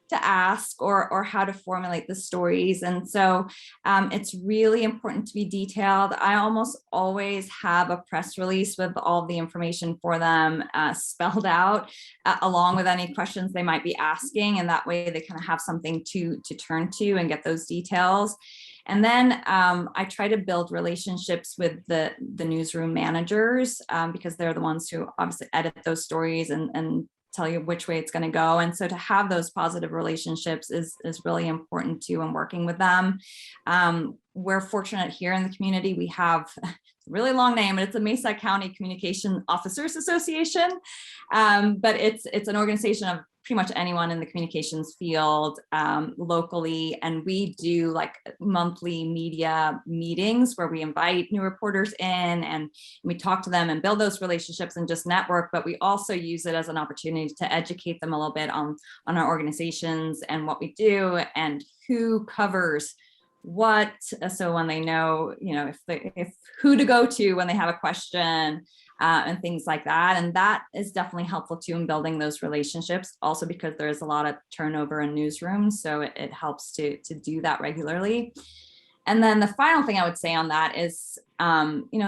to ask or how to formulate the stories. And so it's really important to be detailed. I almost always have a press release with all the information for them spelled out, along with any questions they might be asking. And that way they kind of have something to turn to and get those details. And then I try to build relationships with the newsroom managers, because they're the ones who obviously edit those stories and tell you which way it's going to go. And so to have those positive relationships is really important too, and working with them. We're fortunate here in the community. We have a really long name, and it's the Mesa County Communication Officers Association. But it's an organization of pretty much anyone in the communications field locally. And we do like monthly media meetings where we invite new reporters in and we talk to them and build those relationships and just network. But we also use it as an opportunity to educate them a little bit on our organizations and what we do and who covers what. So when they know, you know, if who to go to when they have a question, and things like that. And that is definitely helpful too in building those relationships, also because there's a lot of turnover in newsrooms. So it helps to do that regularly. And then the final thing I would say on that is, you know,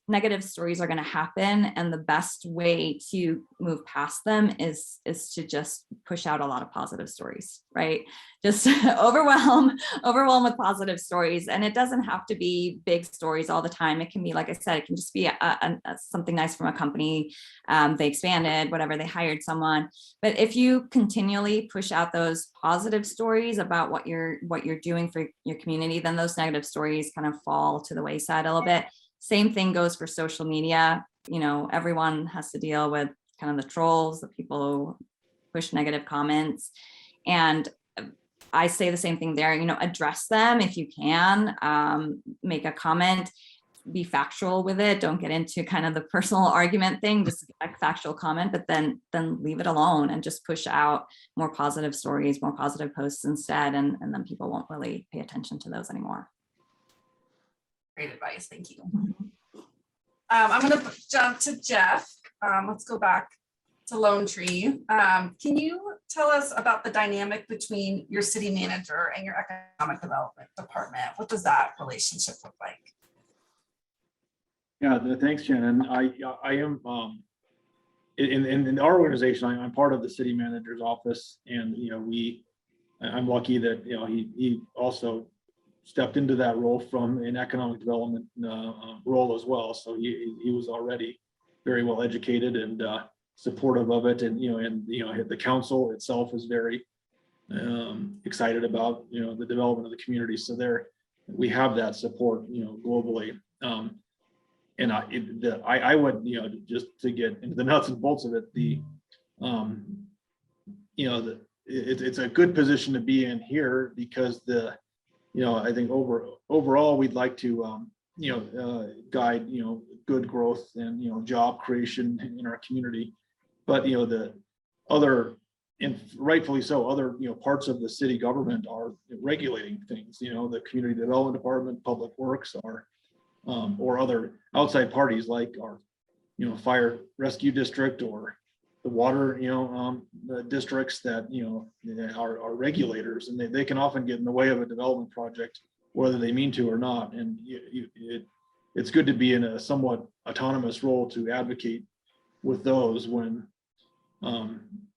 negative stories are going to happen. And the best way to move past them is to just push out a lot of positive stories, right? Just overwhelm with positive stories. And it doesn't have to be big stories all the time. It can be, like I said, it can just be something nice from a company. They expanded, whatever, they hired someone. But if you continually push out those positive stories about what you're doing for your community, then those negative stories kind of fall to the wayside a little bit. Same thing goes for social media. You know, everyone has to deal with kind of the trolls, the people who push negative comments. And I say the same thing there, you know, address them if you can, make a comment, be factual with it. Don't get into kind of the personal argument thing, just a factual comment, but then leave it alone and just push out more positive stories, more positive posts instead. And then people won't really pay attention to those anymore. Great advice, thank you. I'm going to jump to Jeff. Let's go back to Lone Tree. Can you tell us about the dynamic between your city manager and your economic development department? What does that relationship look like? Yeah, thanks, Shannon. I am in our organization. I'm part of the city manager's office, and you know, I'm lucky that you know he also stepped into that role from an economic development role as well. So he was already very well educated and supportive of it, and the council itself is very excited about, the development of the community. So we have that support, globally. And I would, just to get into the nuts and bolts of it, it's a good position to be in here because I think overall we'd like to, guide, good growth and, job creation in our community. But, the other, and rightfully so, other, parts of the city government are regulating things, the community development department, public works are, or other outside parties like our, fire rescue district or the water, the districts that, are regulators, and they can often get in the way of a development project, whether they mean to or not. And it's good to be in a somewhat autonomous role to advocate with those when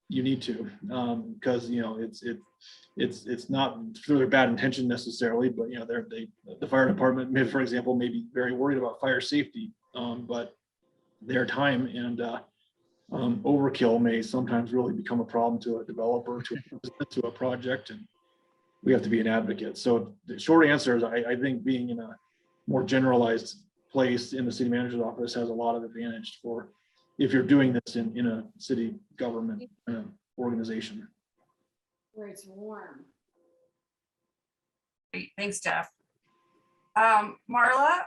you need to, because it's not through their bad intention necessarily, but the fire department, for example, may be very worried about fire safety, but their time and overkill may sometimes really become a problem to a developer, to a project, and we have to be an advocate. So the short answer is I think being in a more generalized place in the city manager's office has a lot of advantage for if you're doing this in a city government organization. Where it's warm. Great, thanks, Jeff. Marla,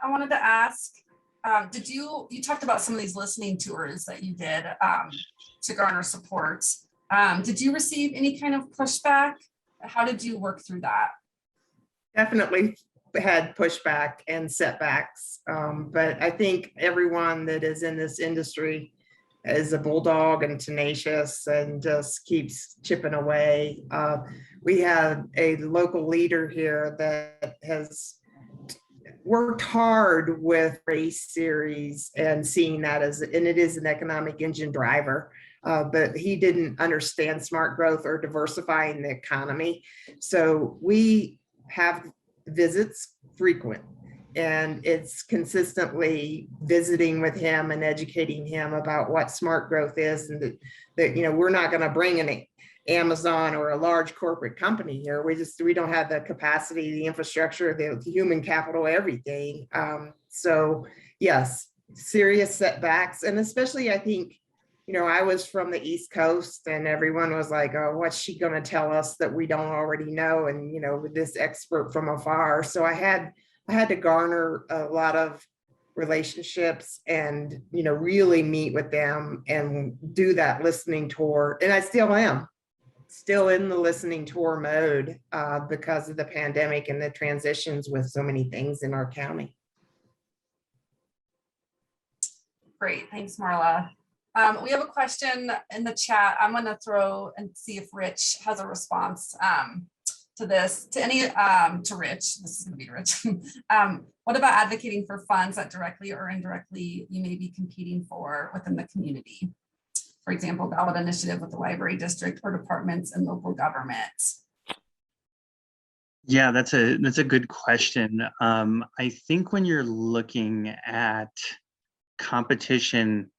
I wanted to ask, you talked about some of these listening tours that you did to garner support. Did you receive any kind of pushback? How did you work through that? Definitely had pushback and setbacks, but I think everyone that is in this industry is a bulldog and tenacious and just keeps chipping away. We had a local leader here that has worked hard with race series and seeing that and it is an economic engine driver, but he didn't understand smart growth or diversifying the economy. So we have visits frequent, and it's consistently visiting with him and educating him about what smart growth is, and that we're not going to bring an Amazon or a large corporate company here. We don't have the capacity, the infrastructure, the human capital, everything. So yes, serious setbacks, and especially I think, I was from the East Coast and everyone was like, oh, what's she going to tell us that we don't already know? And, with this expert from afar. So I had to garner a lot of relationships and, really meet with them and do that listening tour. And I still am still in the listening tour mode because of the pandemic and the transitions with so many things in our county. Great, thanks, Marla. We have a question in the chat. I'm going to throw and see if Rich has a response to this. To Rich. This is going to be Rich. What about advocating for funds that directly or indirectly you may be competing for within the community? For example, ballot initiative with the library district or departments and local governments. Yeah, that's a good question. I think when you're looking at competition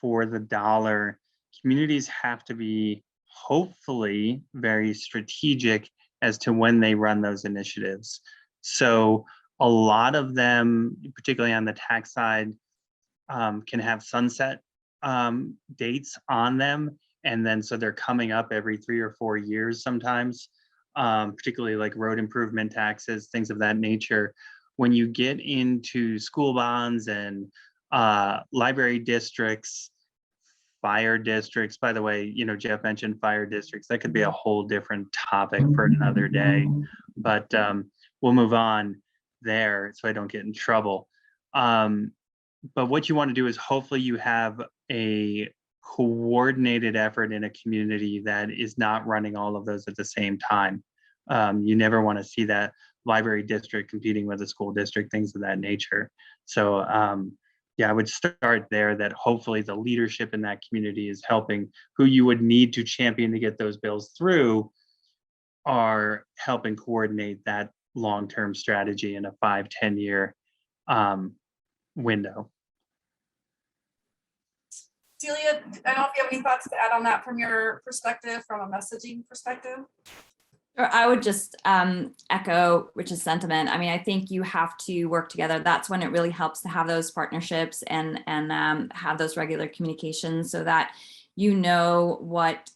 for the dollar, communities have to be hopefully very strategic as to when they run those initiatives. So a lot of them, particularly on the tax side, can have sunset dates on them. And then so they're coming up every 3 or 4 years sometimes, particularly like road improvement taxes, things of that nature. When you get into school bonds and library districts, fire districts, by the way, Jeff mentioned fire districts. That could be a whole different topic for another day, but we'll move on there so I don't get in trouble. But what you want to do is hopefully you have a coordinated effort in a community that is not running all of those at the same time. You never want to see that library district competing with a school district, things of that nature. So yeah, I would start there, that hopefully the leadership in that community is helping who you would need to champion to get those bills through, are helping coordinate that long-term strategy in a 5-10 year window. Celia, I don't know if you have any thoughts to add on that from your perspective, from a messaging perspective. Or I would just echo Rich's sentiment. I mean, I think you have to work together. That's when it really helps to have those partnerships and have those regular communications so that you know what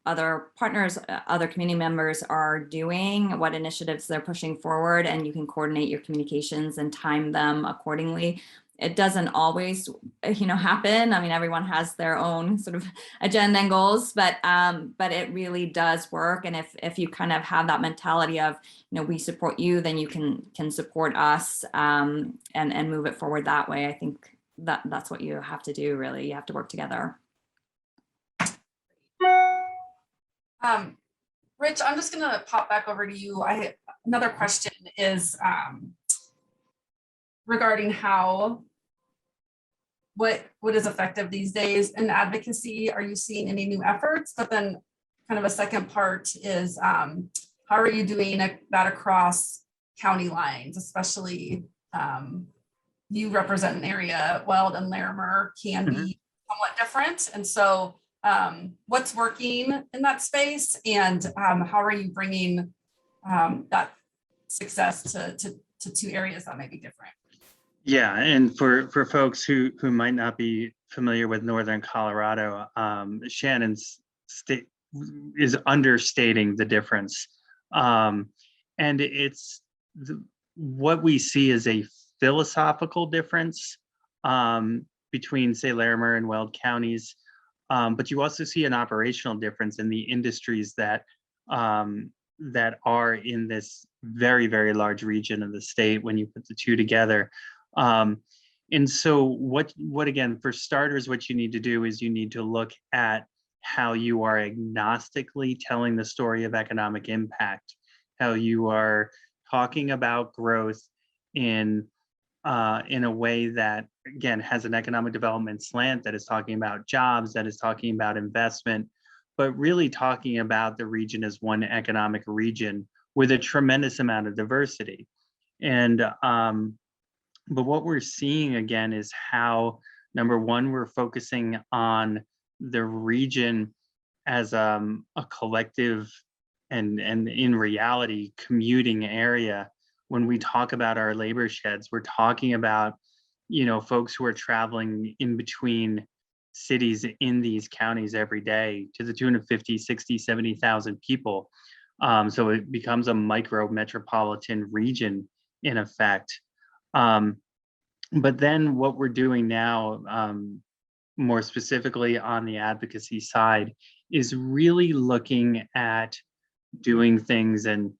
other partners, other community members are doing, what initiatives they're pushing forward, and you can coordinate your communications and time them accordingly. It doesn't always, happen. I mean, everyone has their own sort of agenda and goals, but it really does work. And if you kind of have that mentality of, we support you, then you can support us and move it forward that way. I think that's what you have to do. Really, you have to work together. Rich, I'm just going to pop back over to you. Another question is regarding what is effective these days in advocacy. Are you seeing any new efforts? But then kind of a second part is how are you doing that across county lines, especially you represent an area, Weld and Larimer can be somewhat different. And so what's working in that space, and how are you bringing that success to two areas that may be different? Yeah, and for folks who might not be familiar with Northern Colorado, Shannon's state is understating the difference. And it's what we see is a philosophical difference between, say, Larimer and Weld counties. But you also see an operational difference in the industries that are in this very, very large region of the state when you put the two together. And so what again, for starters, what you need to do is you need to look at how you are agnostically telling the story of economic impact, how you are talking about growth in a way that, again, has an economic development slant, that is talking about jobs, that is talking about investment, but really talking about the region as one economic region with a tremendous amount of diversity. And but what we're seeing again is how, number one, we're focusing on the region as a collective and in reality commuting area. When we talk about our labor sheds, we're talking about, folks who are traveling in between cities in these counties every day to the tune of 50, 60, 70,000 people. So it becomes a micro metropolitan region in effect. But then what we're doing now, more specifically on the advocacy side, is really looking at doing things and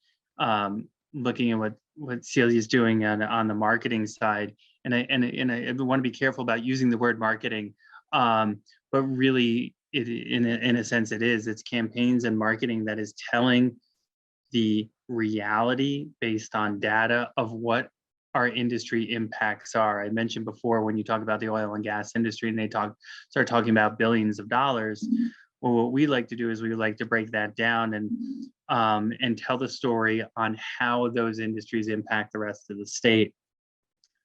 looking at what Celia's doing on the marketing side. And I want to be careful about using the word marketing, but really, in a sense, it's campaigns and marketing that is telling the reality based on data of what our industry impacts are. I mentioned before, when you talk about the oil and gas industry and they start talking about billions of dollars, well, what we like to do is we like to break that down and tell the story on how those industries impact the rest of the state,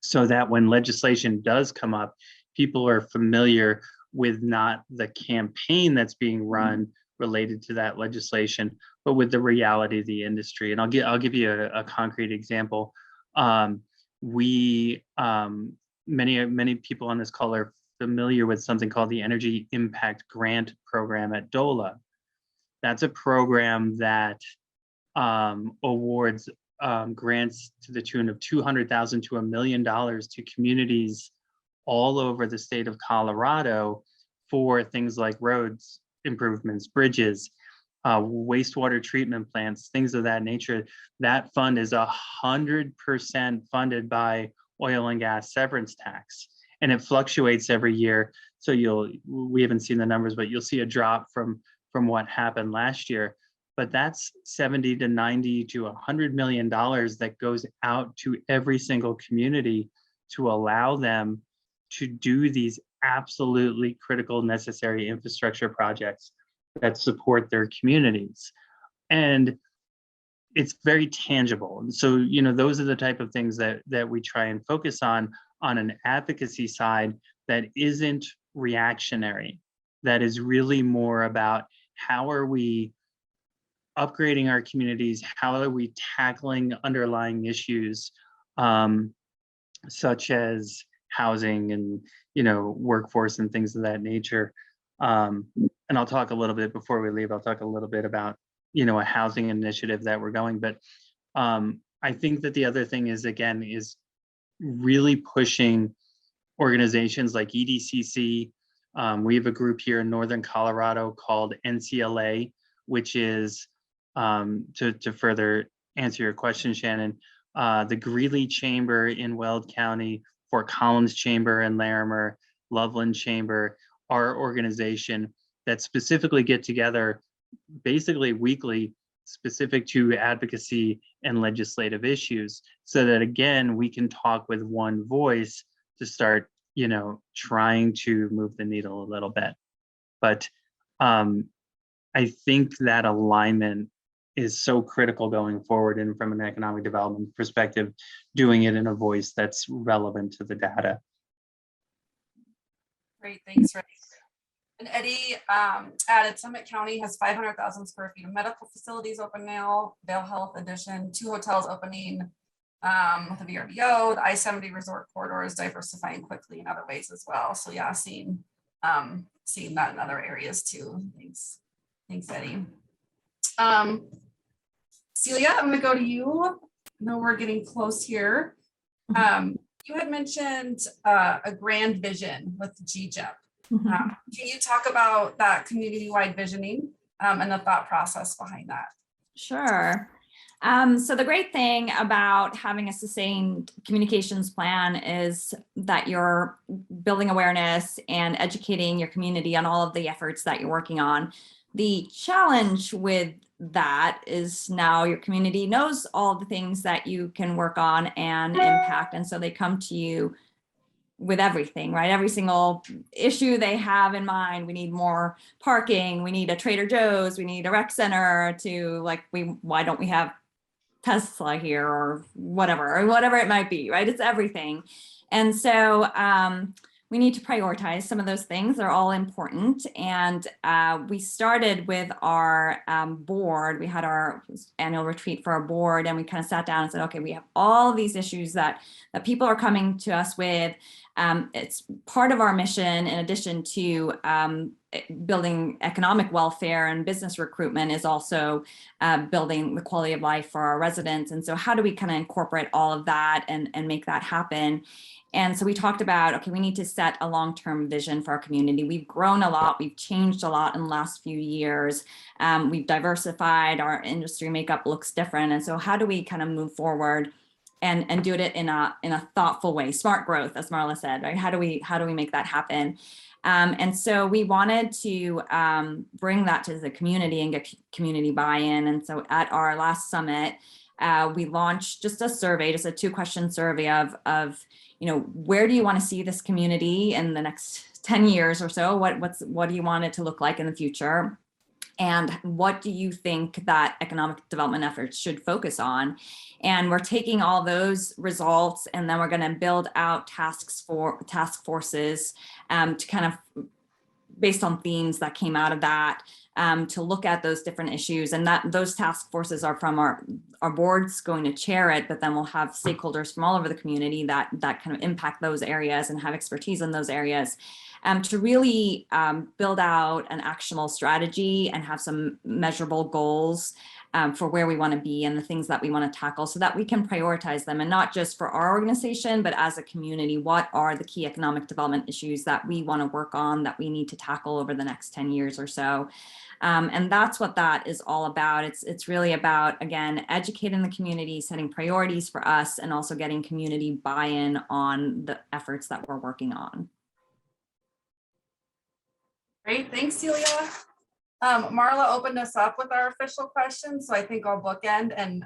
so that when legislation does come up, people are familiar with not the campaign that's being run related to that legislation, but with the reality of the industry. And I'll give you a concrete example. Many people on this call are familiar with something called the Energy Impact Grant Program at DOLA. That's a program that awards grants to the tune of $200,000 to $1 million to communities all over the state of Colorado for things like roads improvements, bridges, wastewater treatment plants, things of that nature. That fund is 100% funded by oil and gas severance tax, and it fluctuates every year. So we haven't seen the numbers, but you'll see a drop from what happened last year. But that's 70 to 90 to $100 million that goes out to every single community to allow them to do these absolutely critical, necessary infrastructure projects that support their communities. And it's very tangible. And so, those are the type of things that we try and focus on an advocacy side that isn't reactionary, that is really more about how are we upgrading our communities? How are we tackling underlying issues such as housing and, workforce and things of that nature? And I'll talk a little bit before we leave. I'll talk a little bit about, a housing initiative that we're going. But I think that the other thing is, again, is really pushing organizations like EDCC. We have a group here in Northern Colorado called NCLA, which is, to further answer your question, Shannon, the Greeley Chamber in Weld County, Fort Collins Chamber in Larimer, Loveland Chamber, our organization that specifically get together basically weekly, specific to advocacy and legislative issues, so that, again, we can talk with one voice to start, trying to move the needle a little bit. But I think that alignment is so critical going forward, and from an economic development perspective, doing it in a voice that's relevant to the data. Great, thanks, Ray. And Eddie added Summit County has 500,000 square feet of medical facilities open now, Vail Health Edition, 2 hotels opening with a VRBO. The I-70 resort corridor is diversifying quickly in other ways as well. So yeah, seeing that in other areas too. Thanks, Eddie. Celia, I'm gonna go to you. I know we're getting close here. You had mentioned a grand vision with GJEP. Can you talk about that community-wide visioning and the thought process behind that? Sure. So the great thing about having a sustained communications plan is that you're building awareness and educating your community on all of the efforts that you're working on. The challenge with that is now your community knows all the things that you can work on and impact, and so they come to you with everything, right? Every single issue they have in mind. We need more parking. We need a Trader Joe's. We need a rec center to why don't we have Tesla here or whatever it might be, right? It's everything. And so we need to prioritize some of those things. They're all important. And we started with our board. We had our annual retreat for our board, and we kind of sat down and said, okay, we have all these issues that people are coming to us with. It's part of our mission, in addition to building economic welfare and business recruitment, is also building the quality of life for our residents. And so how do we kind of incorporate all of that and make that happen? And so we talked about, okay, we need to set a long-term vision for our community. We've grown a lot. We've changed a lot in the last few years. We've diversified. Our industry makeup looks different. And so how do we kind of move forward and do it in a thoughtful way? Smart growth, as Marla said, right? How do we make that happen? And so we wanted to bring that to the community and get community buy-in. And so at our last summit, we launched just a survey, just a 2-question survey of where do you want to see this community in the next 10 years or so? What do you want it to look like in the future? And what do you think that economic development efforts should focus on? And we're taking all those results, and then we're going to build out task forces to kind of, based on themes that came out of that, to look at those different issues. And that those task forces are from our board's going to chair it, but then we'll have stakeholders from all over the community that kind of impact those areas and have expertise in those areas, to really build out an actionable strategy and have some measurable goals for where we want to be and the things that we want to tackle, so that we can prioritize them, and not just for our organization, but as a community. What are the key economic development issues that we want to work on, that we need to tackle over the next 10 years or so? And that's what that is all about. It's really about, again, educating the community, setting priorities for us, and also getting community buy-in on the efforts that we're working on. Great, thanks, Celia. Marla opened us up with our official question, so I think I'll bookend and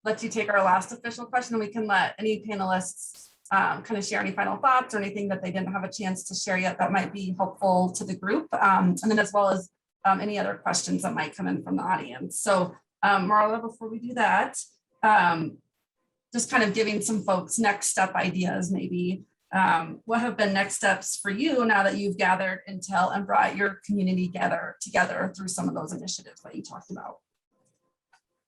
let you take our last official question, and we can let any panelists kind of share any final thoughts or anything that they didn't have a chance to share yet that might be helpful to the group, and then as well as any other questions that might come in from the audience. So Marla, before we do that, just kind of giving some folks next step ideas maybe. What have been next steps for you now that you've gathered intel and brought your community together through some of those initiatives that you talked about?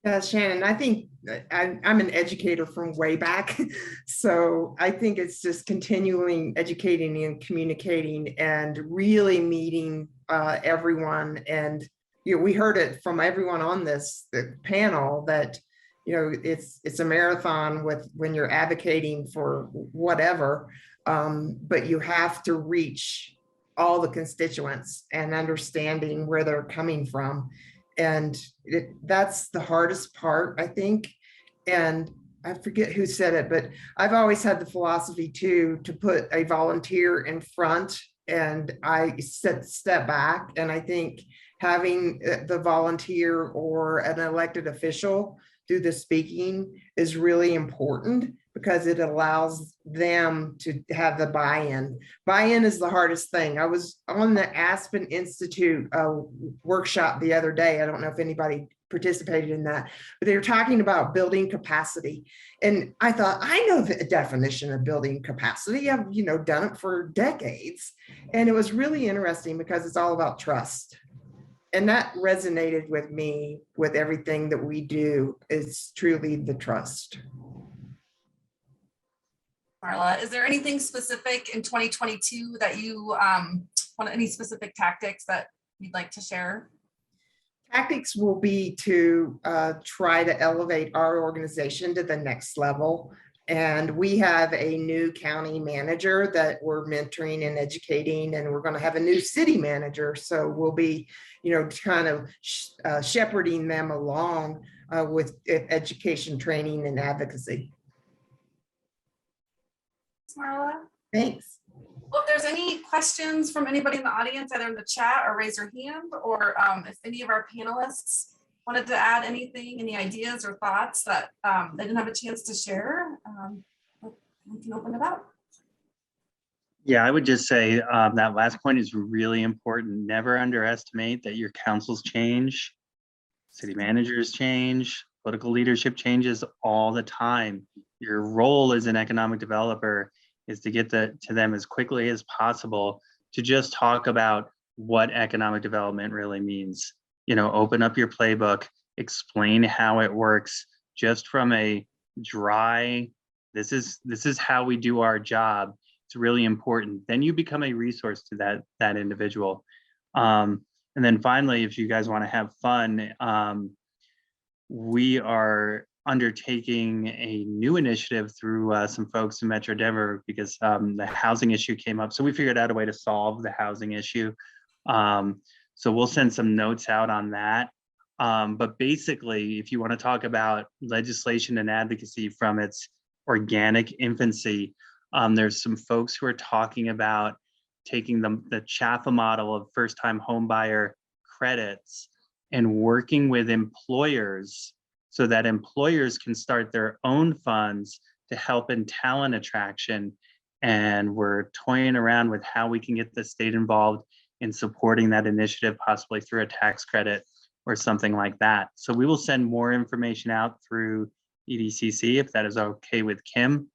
Shannon, I think I'm an educator from way back. So I think it's just continuing educating and communicating and really meeting everyone. And we heard it from everyone on this panel that it's a marathon with when you're advocating for whatever, but you have to reach all the constituents and understanding where they're coming from. And that's the hardest part, I think. And I forget who said it, but I've always had the philosophy too, to put a volunteer in front and I step back. And I think having the volunteer or an elected official do the speaking is really important because it allows them to have the buy-in. Buy-in is the hardest thing. I was on the Aspen Institute workshop the other day. I don't know if anybody participated in that, but they were talking about building capacity. And I thought, I know the definition of building capacity. I've done it for decades. And it was really interesting because it's all about trust. And that resonated with me with everything that we do. It's truly the trust. Marla, is there anything specific in 2022 that you want, any specific tactics that you'd like to share? Tactics will be to try to elevate our organization to the next level. And we have a new county manager that we're mentoring and educating, and we're going to have a new city manager. So we'll be, kind of shepherding them along with education, training, and advocacy. Marla? Thanks. Well, if there's any questions from anybody in the audience, either in the chat or raise your hand, or if any of our panelists wanted to add anything, any ideas or thoughts that they didn't have a chance to share, we can open it up. Yeah, I would just say that last point is really important. Never underestimate that your councils change, city managers change, political leadership changes all the time. Your role as an economic developer is to get to them as quickly as possible to just talk about what economic development really means. Open up your playbook, explain how it works, just from a dry, this is how we do our job. It's really important. Then you become a resource to that individual. And then finally, if you guys want to have fun, we are undertaking a new initiative through some folks in Metro Denver because the housing issue came up. So we figured out a way to solve the housing issue. So we'll send some notes out on that. But basically, if you want to talk about legislation and advocacy from its organic infancy, there's some folks who are talking about taking the CHAFA model of first-time homebuyer credits and working with employers so that employers can start their own funds to help in talent attraction. And we're toying around with how we can get the state involved in supporting that initiative, possibly through a tax credit or something like that. So we will send more information out through EDCC if that is okay with Kim,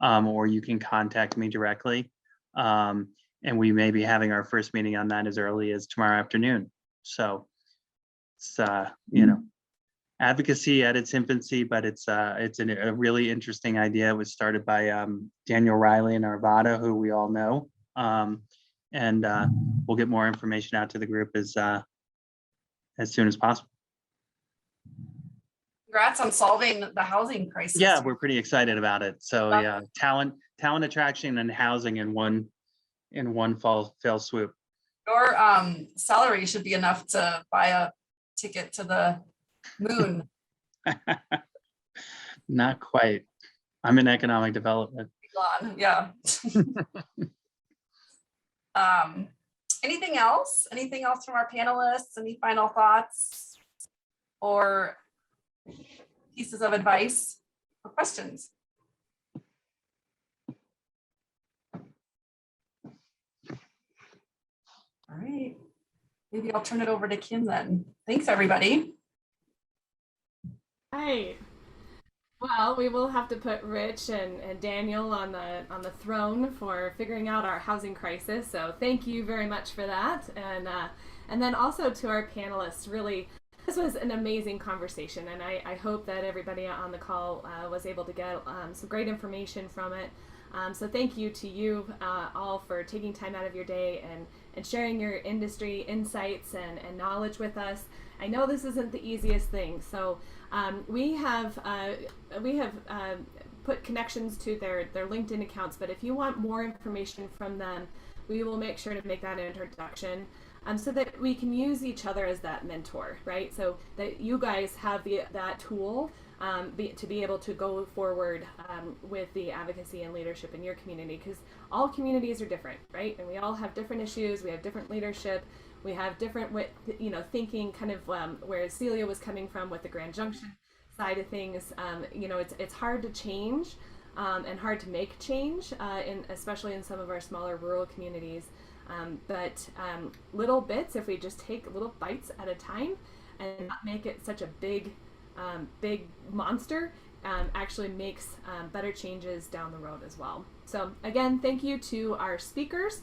or you can contact me directly. And we may be having our first meeting on that as early as tomorrow afternoon. So it's, advocacy at its infancy, but it's a really interesting idea. It was started by Daniel Riley in Arvada, who we all know. And we'll get more information out to the group as soon as possible. Congrats on solving the housing crisis. Yeah, we're pretty excited about it. So yeah, talent attraction and housing in one fell swoop. Your salary should be enough to buy a ticket to the moon. Not quite. I'm in economic development. Yeah. Anything else? Anything else from our panelists? Any final thoughts or pieces of advice or questions? All right. Maybe I'll turn it over to Kim then. Thanks, everybody. Hi. Well, we will have to put Rich and Daniel on the throne for figuring out our housing crisis. So thank you very much for that. And then also to our panelists, really, this was an amazing conversation, and I hope that everybody on the call was able to get some great information from it. So thank you to you all for taking time out of your day and sharing your industry insights and knowledge with us. I know this isn't the easiest thing, so we have put connections to their LinkedIn accounts, but if you want more information from them, we will make sure to make that introduction so that we can use each other as that mentor, right? So that you guys have that tool to be able to go forward with the advocacy and leadership in your community, because all communities are different, right? And we all have different issues. We have different leadership. We have different, thinking, kind of where Celia was coming from with the Grand Junction side of things. It's hard to change and hard to make change, especially in some of our smaller rural communities. But little bits, if we just take little bites at a time and not make it such a big monster, actually makes better changes down the road as well. So again, thank you to our speakers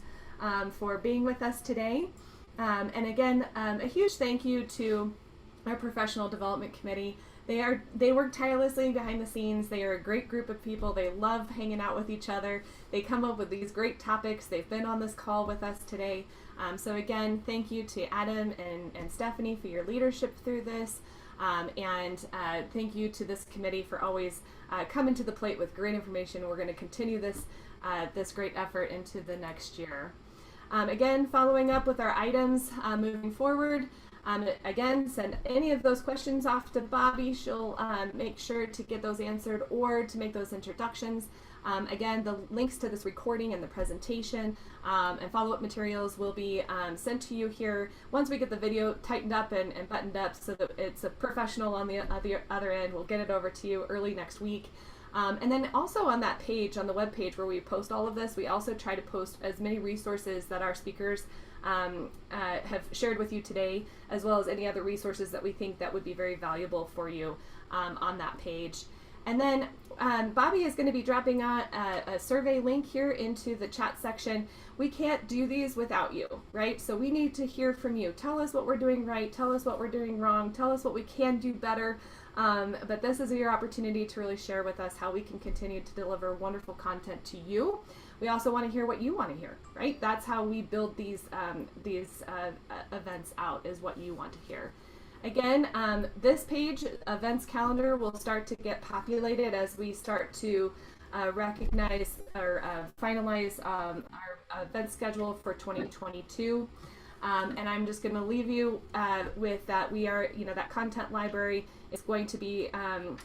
for being with us today. And again, a huge thank you to our professional development committee. They work tirelessly behind the scenes. They are a great group of people. They love hanging out with each other. They come up with these great topics. They've been on this call with us today. So again, thank you to Adam and Stephanie for your leadership through this. And thank you to this committee for always coming to the plate with great information. We're going to continue this great effort into the next year. Again, following up with our items moving forward. Again, send any of those questions off to Bobby. She'll make sure to get those answered or to make those introductions. Again, the links to this recording and the presentation and follow-up materials will be sent to you here once we get the video tightened up and buttoned up so that it's a professional on the other end. We'll get it over to you early next week. And then also on that page, on the web page where we post all of this, we also try to post as many resources that our speakers have shared with you today, as well as any other resources that we think that would be very valuable for you on that page. And then Bobby is going to be dropping a survey link here into the chat section. We can't do these without you, right? So we need to hear from you. Tell us what we're doing right. Tell us what we're doing wrong. Tell us what we can do better. But this is your opportunity to really share with us how we can continue to deliver wonderful content to you. We also want to hear what you want to hear, right? That's how we build these events out, is what you want to hear. Again, this page, events calendar, will start to get populated as we start to recognize or finalize our event schedule for 2022. And I'm just going to leave you with that. We are, that content library is going to be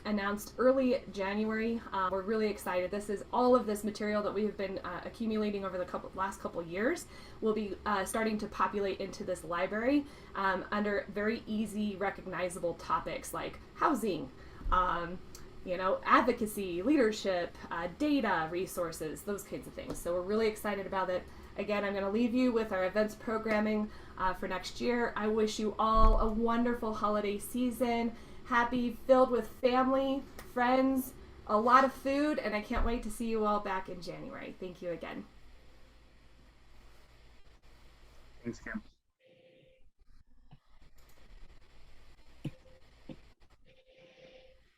announced early January. We're really excited. This is all of this material that we have been accumulating over the last couple years will be starting to populate into this library under very easy, recognizable topics like housing, advocacy, leadership, data, resources, those kinds of things. So we're really excited about it. Again, I'm going to leave you with our events programming for next year. I wish you all a wonderful holiday season, happy, filled with family, friends, a lot of food, and I can't wait to see you all back in January. Thank you again. Thanks, Kim.